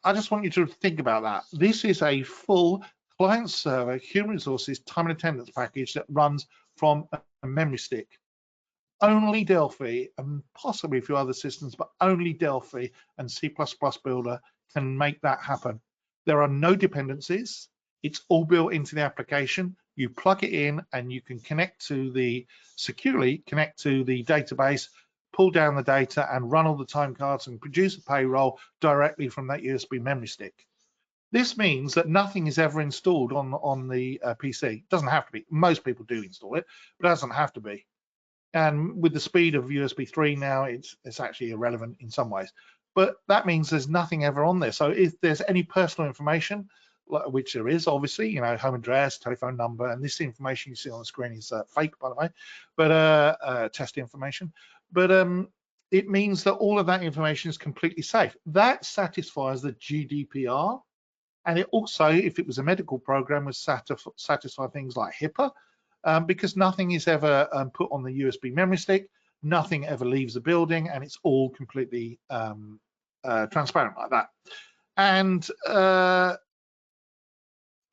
I just want you to think about that. This is a full client server, human resources, time and attendance package that runs from a memory stick. Only Delphi, and possibly a few other systems, but only Delphi and C++ Builder can make that happen. There are no dependencies. It's all built into the application. You plug it in and you can securely connect to the database, pull down the data and run all the time cards and produce a payroll directly from that USB memory stick. This means that nothing is ever installed on the PC. It doesn't have to be. Most people do install it, but it doesn't have to be. And with the speed of USB 3 now, it's actually irrelevant in some ways. But that means there's nothing ever on there. So if there's any personal information, which there is, obviously, home address, telephone number, and this information you see on the screen is fake, by the way, but test information. But it means that all of that information is completely safe. That satisfies the GDPR. And it also, if it was a medical program, would satisfy things like HIPAA, because nothing is ever put on the USB memory stick, nothing ever leaves the building, and it's all completely transparent like that. And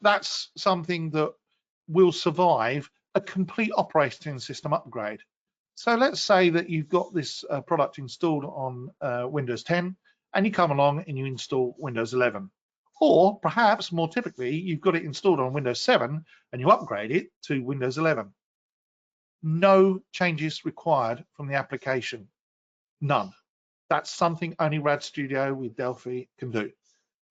that's something that will survive a complete operating system upgrade. So let's say that you've got this product installed on Windows 10, and you come along and you install Windows 11. Or perhaps more typically, you've got it installed on Windows 7 and you upgrade it to Windows 11. No changes required from the application, none. That's something only RAD Studio with Delphi can do,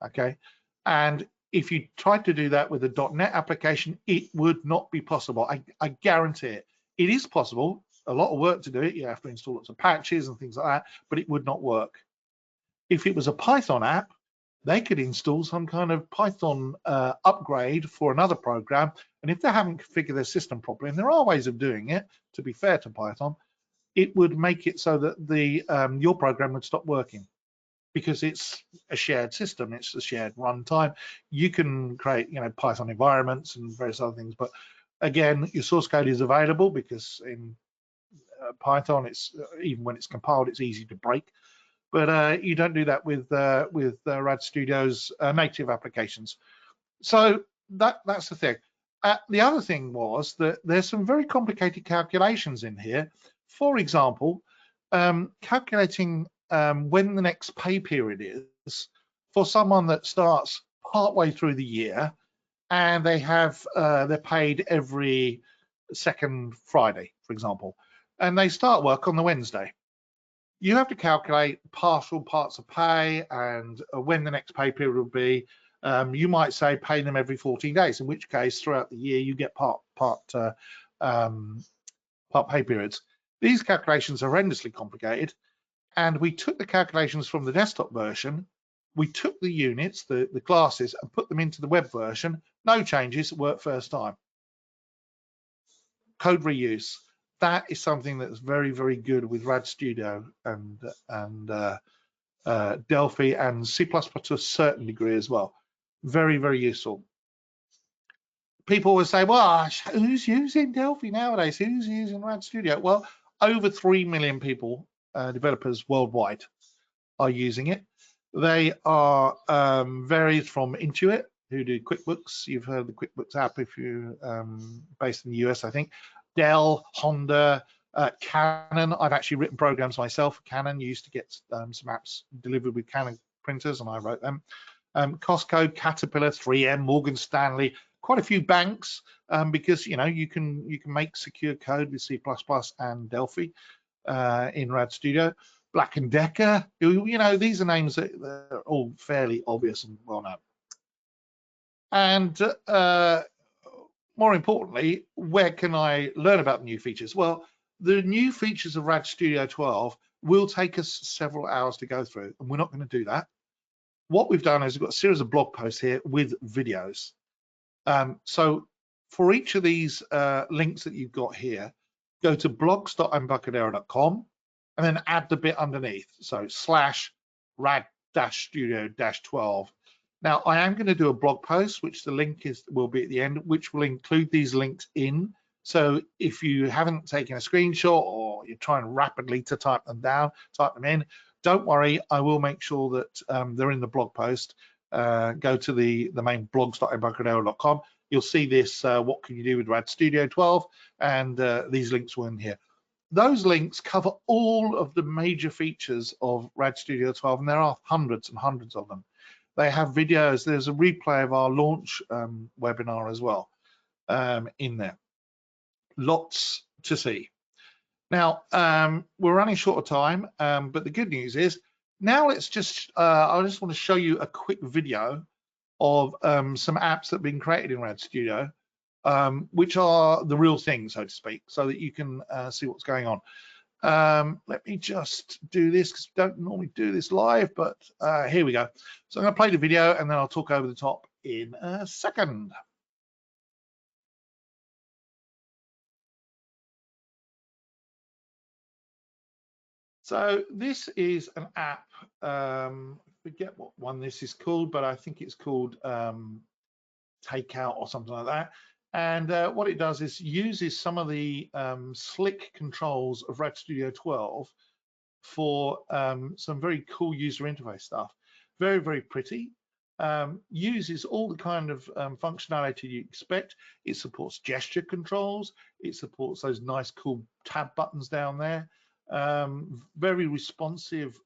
okay? And if you tried to do that with a .NET application, it would not be possible. I guarantee it. It is possible, a lot of work to do it. You have to install lots of patches and things like that, but it would not work. If it was a Python app, they could install some kind of Python upgrade for another program. And if they haven't configured their system properly, and there are ways of doing it, to be fair to Python, it would make it so that your program would stop working because it's a shared system, it's a shared runtime. You can create, Python environments and various other things, but again, your source code is available because in Python, it's even when it's compiled, it's easy to break. But you don't do that with RAD Studio's native applications. So that's the thing. The other thing was that there's some very complicated calculations in here. For example, calculating when the next pay period is for someone that starts partway through the year and they're paid every second Friday, for example, and they start work on the Wednesday. You have to calculate partial parts of pay and when the next pay period will be. You might say pay them every 14 days, in which case throughout the year you get part pay periods. These calculations are horrendously complicated, and we took the calculations from the desktop version, we took the units, the classes, and put them into the web version. No changes, work first time. Code reuse. That is something that's very, very good with RAD Studio and Delphi and C++ to a certain degree as well. Very, very useful. People will say, well, who's using Delphi nowadays? Who's using RAD Studio? Well, over 3 million people, developers worldwide, are using it. They are varied from Intuit, who do QuickBooks. You've heard of the QuickBooks app if you're based in the US, I think. Dell, Honda, Canon. I've actually written programs myself for Canon. You used to get some apps delivered with Canon printers, and I wrote them. Costco, Caterpillar, 3M, Morgan Stanley, quite a few banks, because you can make secure code with C++ and Delphi in RAD Studio. Black & Decker. You know, these are names that are all fairly obvious and well known. And more importantly, where can I learn about the new features? Well, the new features of RAD Studio 12 will take us several hours to go through, and we're not going to do that. What we've done is we've got a series of blog posts here with videos. So for each of these links that you've got here, go to blogs.embarcadero.com and then add the bit underneath. So /rad-studio-12. Now I am going to do a blog post, which the link will be at the end, which will include these links in. So if you haven't taken a screenshot or you're trying rapidly to type them in, don't worry, I will make sure that they're in the blog post. Go to the main blogs.embarcadero.com. You'll see this, what can you do with RAD Studio 12, and these links were in here. Those links cover all of the major features of RAD Studio 12, and there are hundreds and hundreds of them. They have videos. There's a replay of our launch webinar as well in there. Lots to see. Now, we're running short of time, but the good news is now let's just, I just want to show you a quick video of some apps that have been created in RAD Studio, which are the real thing, so to speak, so that you can see what's going on. Let me just do this because we don't normally do this live, but here we go. So I'm going to play the video and then I'll talk over the top in a second. So this is an app, I forget what one this is called, but I think it's called Takeout or something like that. And what it does is uses some of the slick controls of RAD Studio 12 for some very cool user interface stuff. Very, very pretty. Uses all the kind of functionality you expect. It supports gesture controls. It supports those nice, cool tab buttons down there. Very responsive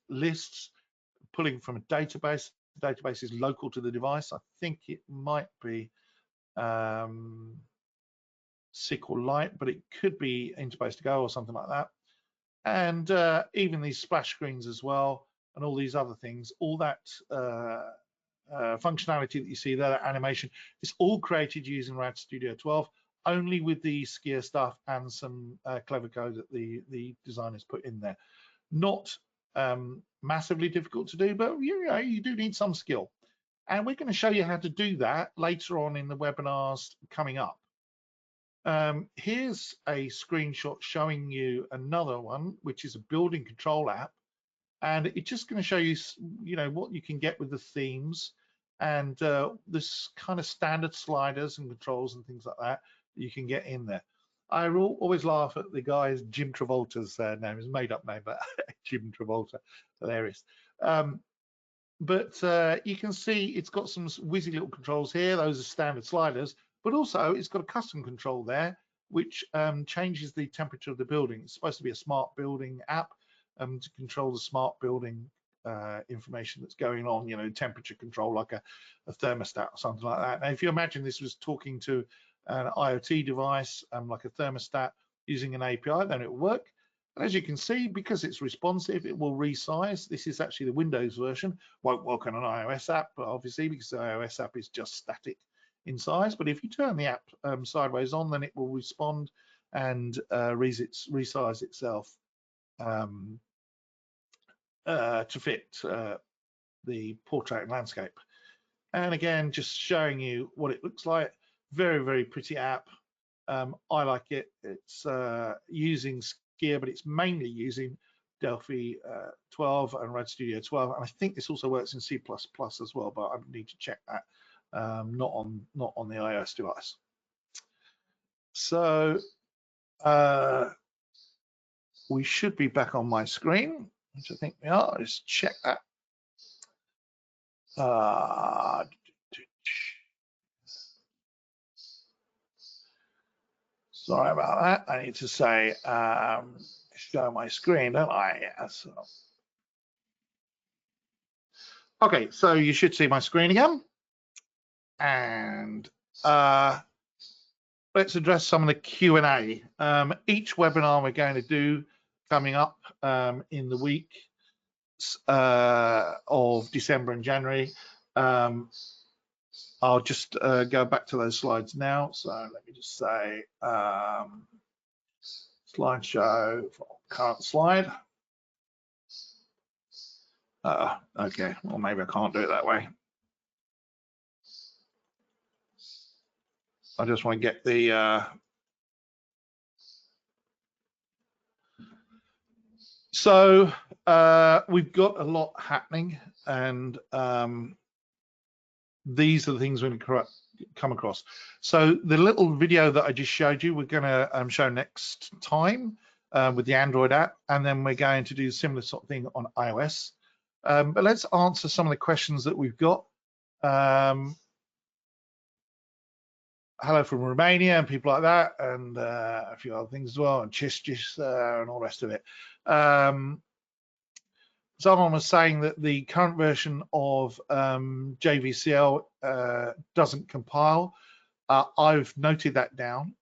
lists, pulling from a database. The database is local to the device. I think it might be SQLite, but it could be Interbase to Go or something like that. And even these splash screens as well, and all these other things, all that functionality that you see there, that animation, is all created using RAD Studio 12, only with the skier stuff and some clever code that the designers put in there. Not massively difficult to do, but you do need some skill. And we're going to show you how to do that later on in the webinars coming up. Here's a screenshot showing you another one, which is a building control app. And it's just going to show you, what you can get with the themes and this kind of standard sliders and controls and things like that you can get in there. I always laugh at the guy's Jim Travolta's name, his made-up name, but Jim Travolta, hilarious. But you can see it's got some whizzy little controls here. Those are standard sliders, but also it's got a custom control there, which changes the temperature of the building. It's supposed to be a smart building app to control the smart building information that's going on, temperature control, like a thermostat or something like that. Now, if you imagine this was talking to an IoT device, like a thermostat using an API, then it will work. And as you can see, because it's responsive, it will resize. This is actually the Windows version. Won't work on an iOS app, but obviously, because the iOS app is just static in size. But if you turn the app sideways on, then it will respond and resize itself to fit the portrait landscape. And again, just showing you what it looks like. Very, very pretty app. I like it. It's using Skier, but it's mainly using Delphi 12 and RAD Studio 12. And I think this also works in C++ as well, but I need to check that. Not on the iOS device. So we should be back on my screen, which I think we are. Just check that. Sorry about that. I need to say show my screen, don't I? Yeah, so. Okay, so you should see my screen again. And let's address some of the Q&A. Each webinar we're going to do coming up in the week of December and January. I'll just go back to those slides now. So let me just say slideshow for current slide. Okay, well, maybe I can't do it that way. I just want to get the so we've got a lot happening, and these are the things we're going to come across. So the little video that I just showed you, we're going to show next time with the Android app, and then we're going to do a similar sort of thing on iOS. But let's answer some of the questions that we've got. Hello from Romania and people like that, and a few other things as well, and Chis and all the rest of it. Someone was saying that the current version of JVCL doesn't compile. I've noted that down,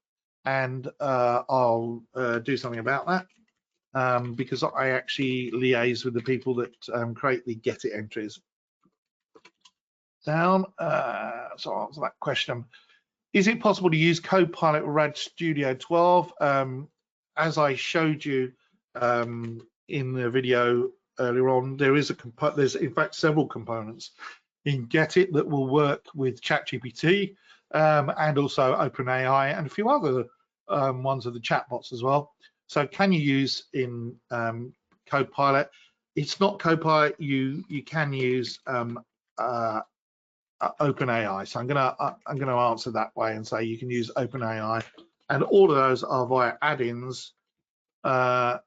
and I'll do something about that because I actually liaise with the people that create the get it entries. Down, so I'll answer that question. Is it possible to use Copilot RAD Studio 12? As I showed you in the video earlier on, there's in fact several components in Get It that will work with ChatGPT and also OpenAI and a few other ones of the chatbots as well. So can you use in Copilot? It's not Copilot. You can use OpenAI. So I'm gonna answer that way and say you can use OpenAI, and all of those are via add-ins on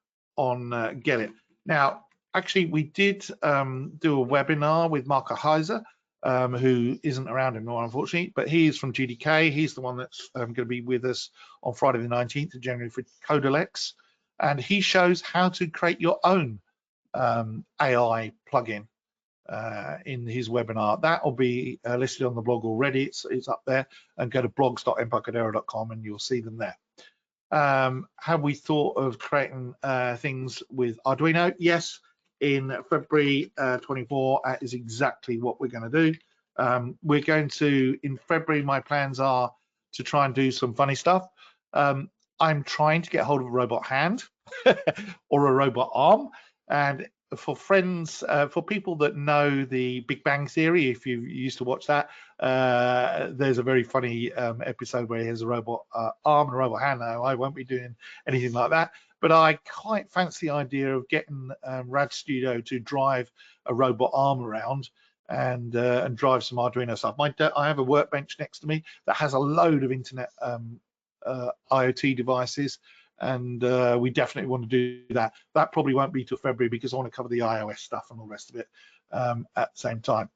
Get It. Now, actually, we did do a webinar with Marco Heiser, who isn't around anymore, unfortunately, but he's from GDK. He's the one that's going to be with us on Friday the 19th of January for Codalex, and he shows how to create your own AI plugin in his webinar. That will be listed on the blog already. It's up there, and go to blogs.embarcadero.com and you'll see them there. Have we thought of creating things with Arduino? Yes, in February 24, that is exactly what we're going to do. We're going to, in February, my plans are to try and do some funny stuff. I'm trying to get hold of a robot hand or a robot arm, and for friends, for people that know the Big Bang Theory, if you used to watch that, there's a very funny episode where he has a robot arm and a robot hand. Now, I won't be doing anything like that, but I quite fancy the idea of getting RAD Studio to drive a robot arm around and drive some Arduino stuff. I have a workbench next to me that has a load of internet IoT devices, and we definitely want to do that. That probably won't be till February because I want to cover the iOS stuff and all the rest of it at the same time.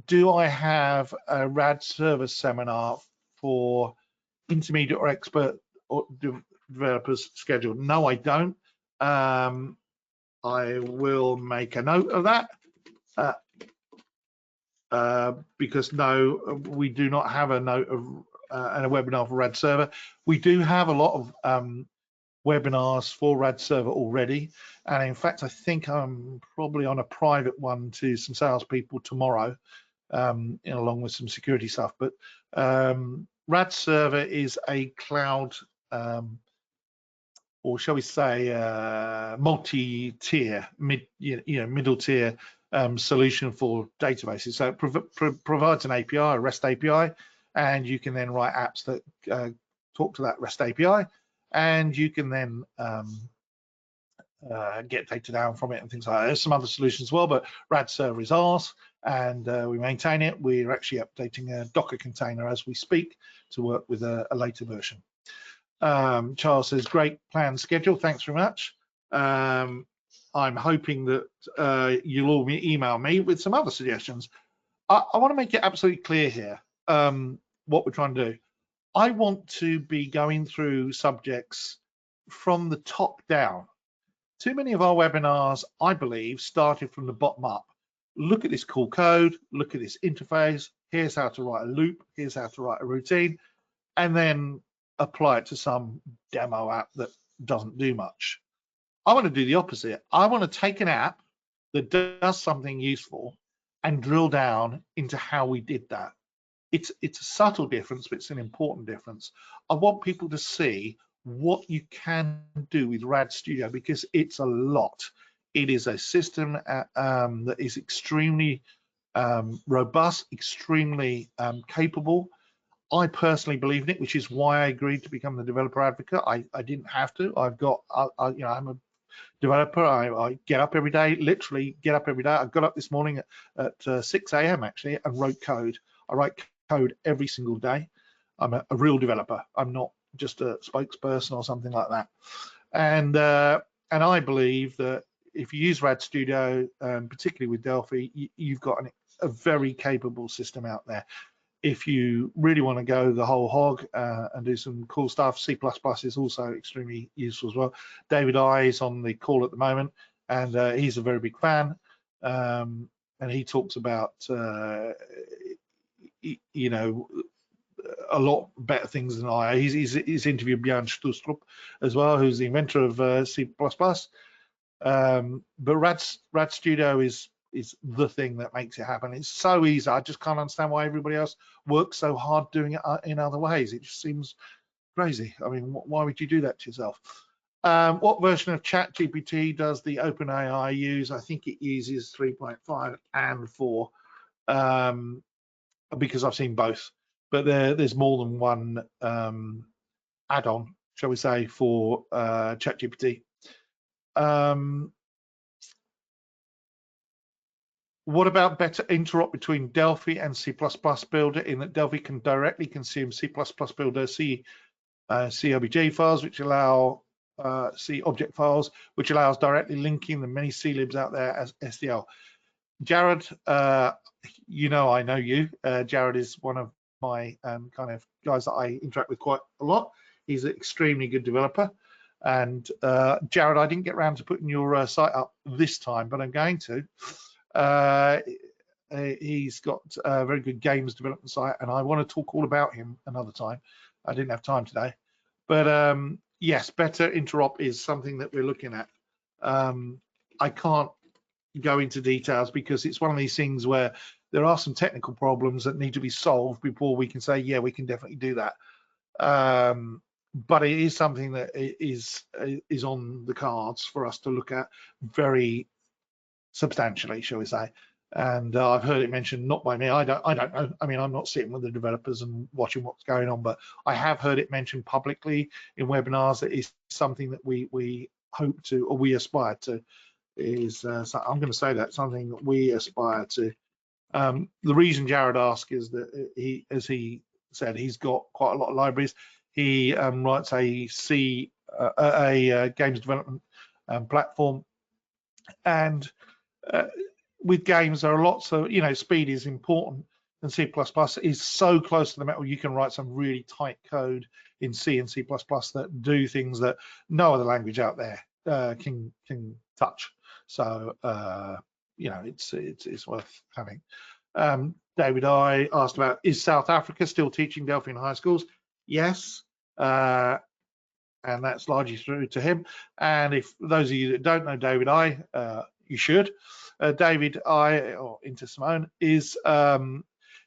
Do I have a RAD service seminar for intermediate or expert or developers scheduled? No, I don't. I will make a note of that because no, we do not have a note of and a webinar for RAD server. We do have a lot of webinars for RAD server already, and in fact I think I'm probably on a private one to some salespeople tomorrow, along with some security stuff. But RAD server is a cloud, or shall we say, multi-tier, middle tier solution for databases. So it provides an API, a REST API, and you can then write apps that talk to that REST API, and you can then get data down from it and things like that. There's some other solutions as well, but RAD server is ours, and we maintain it. We're actually updating a Docker container as we speak to work with a later version. Charles says, great plan schedule. Thanks very much. I'm hoping that you'll all email me with some other suggestions. I want to make it absolutely clear here what we're trying to do. I want to be going through subjects from the top down. Too many of our webinars, I believe, started from the bottom up. Look at this cool code, look at this interface, here's how to write a loop, here's how to write a routine, and then apply it to some demo app that doesn't do much. I want to do the opposite. I want to take an app that does something useful and drill down into how we did that. It's a subtle difference, but it's an important difference. I want people to see what you can do with RAD Studio because it's a lot. It is a system that is extremely robust, extremely capable. I personally believe in it, which is why I agreed to become the developer advocate. I didn't have to. I've got, you know, I'm a developer. I get up every day, literally get up every day. I got up this morning at 6 a.m. actually and wrote code. I write code every single day. I'm a real developer. I'm not just a spokesperson or something like that. And I believe that if you use RAD Studio, particularly with Delphi, you've got a very capable system out there. If you really want to go the whole hog and do some cool stuff, C++ is also extremely useful as well. David I is on the call at the moment, and he's a very big fan. And he talks about, you know, a lot better things than I. He's interviewed Björn Stustrup as well, who's the inventor of C++. But RAD Studio is the thing that makes it happen. It's so easy. I just can't understand why everybody else works so hard doing it in other ways. It just seems crazy. I mean, why would you do that to yourself? What version of ChatGPT does the OpenAI use? I think it uses 3.5 and 4 because I've seen both. But there's more than one add-on, shall we say, for ChatGPT. What about better interop between Delphi and C++ Builder in that Delphi can directly consume C++ Builder COBJ files, which allow C object files, which allows directly linking the many CLibs out there as SDL. Jared, you know I know you. Jared is one of my kind of guys that I interact with quite a lot. He's an extremely good developer. And Jared, I didn't get around to putting your site up this time, but I'm going to. He's got a very good games development site, and I want to talk all about him another time. I didn't have time today, but yes, better interop is something that we're looking at. I can't go into details because it's one of these things where there are some technical problems that need to be solved before we can say, yeah, we can definitely do that. But it is something that is on the cards for us to look at very substantially, shall we say. And I've heard it mentioned, not by me. I don't know. I mean, I'm not sitting with the developers and watching what's going on, but I have heard it mentioned publicly in webinars that is something that we hope to, or we aspire to. Is so I'm going to say that something that we aspire to. The reason Jared asked is that he, as he said, he's got quite a lot of libraries. He writes a games development platform, and with games there are lots of, you know, speed is important, and C++ is so close to the metal. You can write some really tight code in C and C++ that do things that no other language out there can touch. So you know, it's worth having. David I asked about, is South Africa still teaching Delphi in high schools? Yes, and that's largely through to him. And if those of you that don't know David I, you should. David I, or Inter Simone, is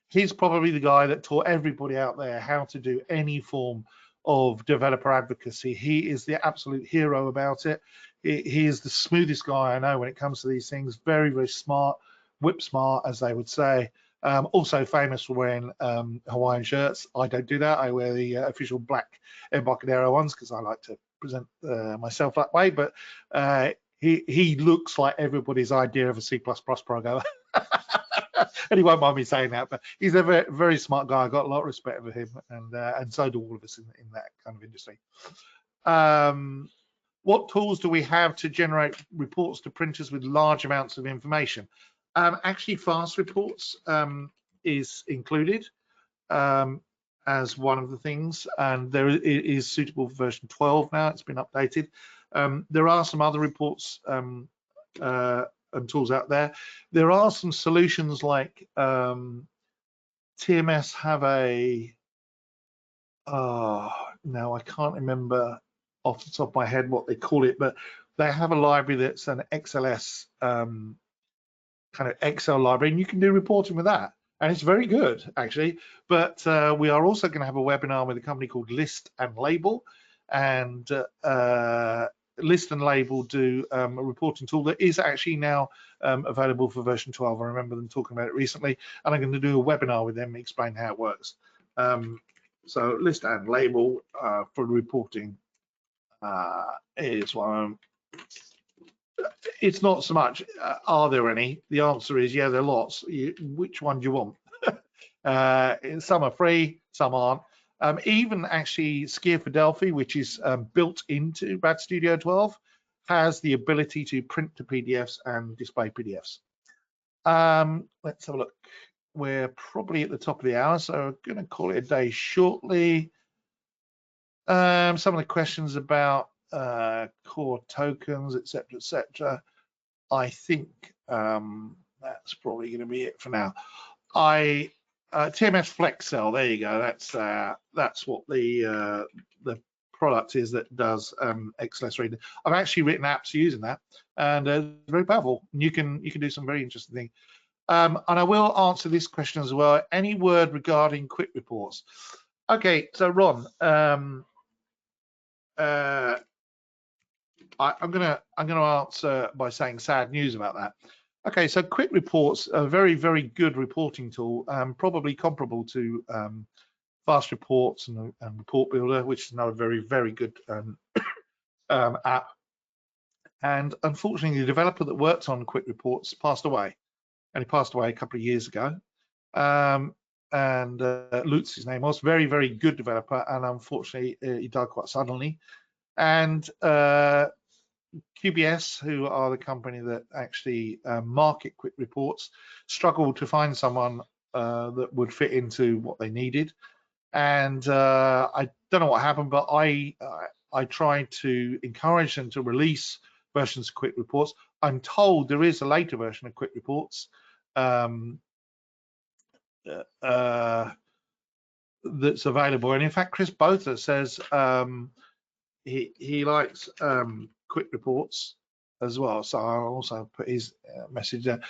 he's probably the guy that taught everybody out there how to do any form of developer advocacy. He is the absolute hero about it. He is the smoothest guy I know when it comes to these things. Very, very smart, whip smart, as they would say. Also famous for wearing Hawaiian shirts. I don't do that. I wear the official black Embarcadero ones because I like to present myself that way. But he looks like everybody's idea of a C++ programmer. And he won't mind me saying that, but he's a very, very smart guy. I got a lot of respect for him, and so do all of us in that kind of industry. What tools do we have to generate reports to printers with large amounts of information? Actually, fast reports is included as one of the things, and there is suitable for version 12 now. It's been updated. There are some other reports and tools out there. There are some solutions like TMS have a, now I can't remember off the top of my head what they call it, but they have a library that's an XLS kind of Excel library, and you can do reporting with that. And it's very good, actually. But we are also going to have a webinar with a company called List and Label. And List and Label do a reporting tool that is actually now available for version 12. I remember them talking about it recently, and I'm going to do a webinar with them, explain how it works. So List and Label for reporting is one. It's not so much, are there any? The answer is, yeah, there are lots. Which one do you want? Some are free, some aren't. Even actually Skier for Delphi, which is built into RAD Studio 12, has the ability to print to PDFs and display PDFs. Let's have a look. We're probably at the top of the hour, so I'm going to call it a day shortly. Some of the questions about core tokens, etc., etc. I think that's probably going to be it for now. TMS Flex Cell, there you go. That's what the product is that does XLS reading. I've actually written apps using that, and it's very powerful. You can do some very interesting things. And I will answer this question as well. Any word regarding quick reports? Okay, so Ron, I'm gonna answer by saying sad news about that. Okay, so quick reports are a very, very good reporting tool, probably comparable to fast reports and report builder, which is another very, very good app. And unfortunately, the developer that worked on quick reports passed away, and he passed away a couple of years ago. Lutz, his name was, very, very good developer, and unfortunately, he died quite suddenly. And QBS, who are the company that actually market quick reports, struggled to find someone that would fit into what they needed. And I don't know what happened, but I tried to encourage them to release versions of quick reports. I'm told there is a later version of quick reports that's available. And in fact, Chris Botha says he likes quick reports as well, so I'll also put his message there.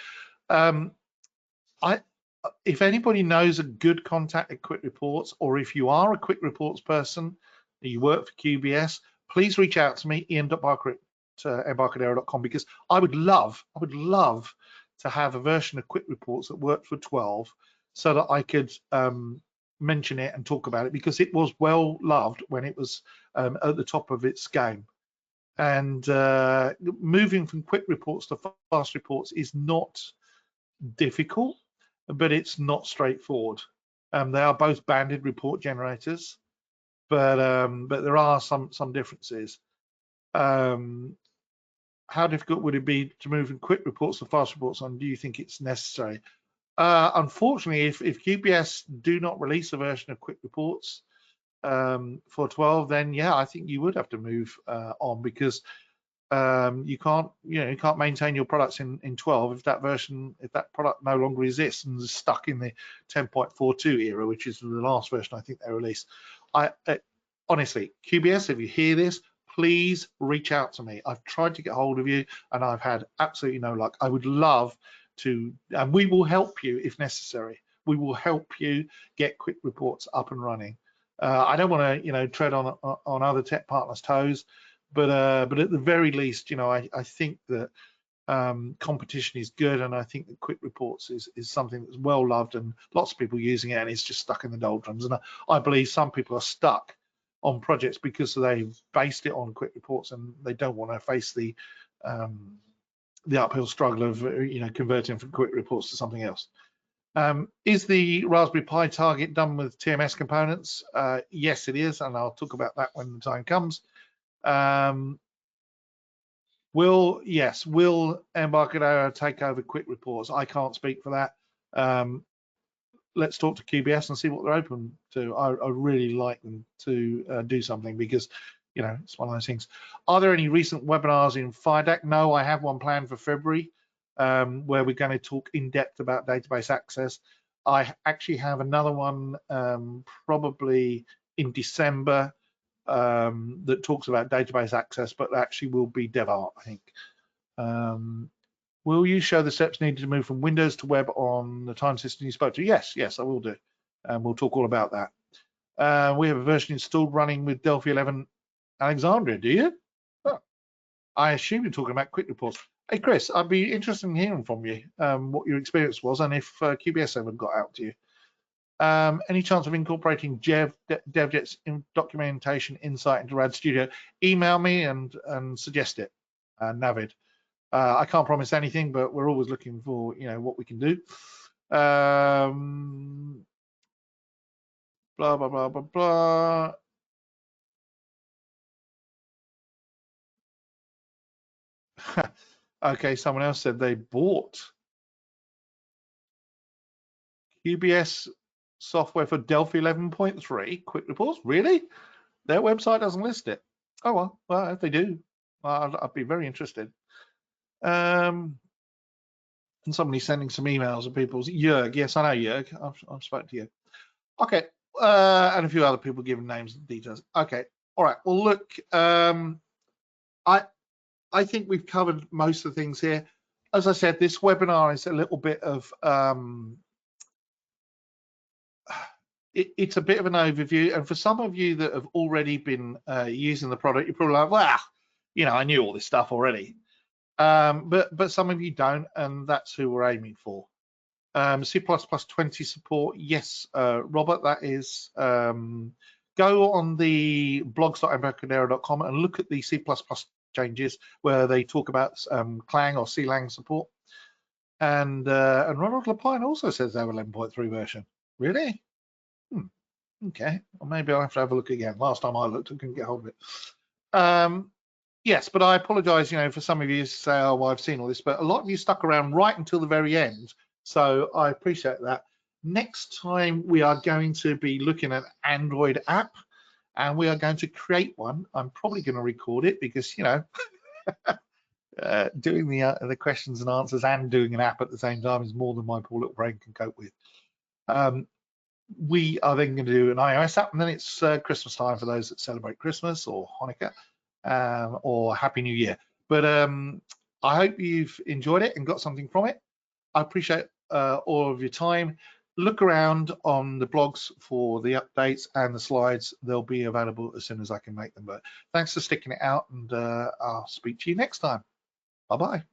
If anybody knows a good contact at quick reports, or if you are a quick reports person, you work for QBS, please reach out to me, ian.barker@embarcadero.com, because I would love to have a version of quick reports that worked for 12 so that I could mention it and talk about it, because it was well loved when it was at the top of its game. And moving from quick reports to fast reports is not difficult, but it's not straightforward. They are both banded report generators, but there are some differences. How difficult would it be to move from quick reports to fast reports, and do you think it's necessary? Unfortunately, if QBS do not release a version of quick reports for 12, then yeah, I think you would have to move on, because you can't maintain your products in 12 if that product no longer exists and is stuck in the 10.42 era, which is the last version I think they released. Honestly, QBS, if you hear this, please reach out to me. I've tried to get hold of you and I've had absolutely no luck. I would love to, and we will help you if necessary. We will help you get quick reports up and running. I don't want to, tread on other tech partners' toes, but at the very least, I think that competition is good, and I think that quick reports is something that's well loved and lots of people using it, and it's just stuck in the doldrums. And I believe some people are stuck on projects because they've based it on quick reports and they don't want to face the uphill struggle of converting from quick reports to something else. Is the Raspberry Pi target done with TMS components? Yes, it is, and I'll talk about that when the time comes. Will Embarcadero take over quick reports? I can't speak for that. Let's talk to QBS and see what they're open to. I really like them to do something, because it's one of those things. Are there any recent webinars in FireDAC? No, I have one planned for February where we're going to talk in depth about database access. I actually have another one probably in December that talks about database access, but actually will be DevArt, I think. Will you show the steps needed to move from Windows to web on the time system you spoke to? Yes, I will do. And we'll talk all about that. We have a version installed running with Delphi 11 Alexandria, do you? Oh, I assume you're talking about quick reports. Hey, Chris, I'd be interested in hearing from you what your experience was and if QBS ever got out to you. Any chance of incorporating DevJet's documentation insight into RAD Studio? Email me and suggest it, Navid. I can't promise anything, but we're always looking for what we can do. Blah blah blah blah blah. Okay, someone else said they bought QBS software for Delphi 11.3 quick reports. Really? Their website doesn't list it. Oh well, if they do, I'd be very interested. And somebody's sending some emails of people's Jörg. Yes, I know Jörg. I've spoken to you. Okay, and a few other people giving names and details. Okay, all right. Well, look, I think we've covered most of the things here. As I said, this webinar is a little bit of it's a bit of an overview, and for some of you that have already been using the product, you're probably like, well, I knew all this stuff already. But some of you don't, and that's who we're aiming for. C++ 20 support, yes, Robert, that is. Go on the blogs.embarcadero.com and look at the C++ changes where they talk about Clang or CLang support. And Ronald Lapine also says they have 11.3 version. Really? Okay, well, maybe I'll have to have a look again. Last time I looked, I couldn't get hold of it. Yes, but I apologize, for some of you to say, oh, well, I've seen all this, but a lot of you stuck around right until the very end. So I appreciate that. Next time we are going to be looking at Android app, and we are going to create one. I'm probably going to record it because, doing the questions and answers and doing an app at the same time is more than my poor little brain can cope with. We are then going to do an iOS app, and then it's Christmas time for those that celebrate Christmas or Hanukkah or Happy New Year. But I hope you've enjoyed it and got something from it. I appreciate all of your time. Look around on the blogs for the updates and the slides. They'll be available as soon as I can make them. But thanks for sticking it out, and I'll speak to you next time. Bye-bye.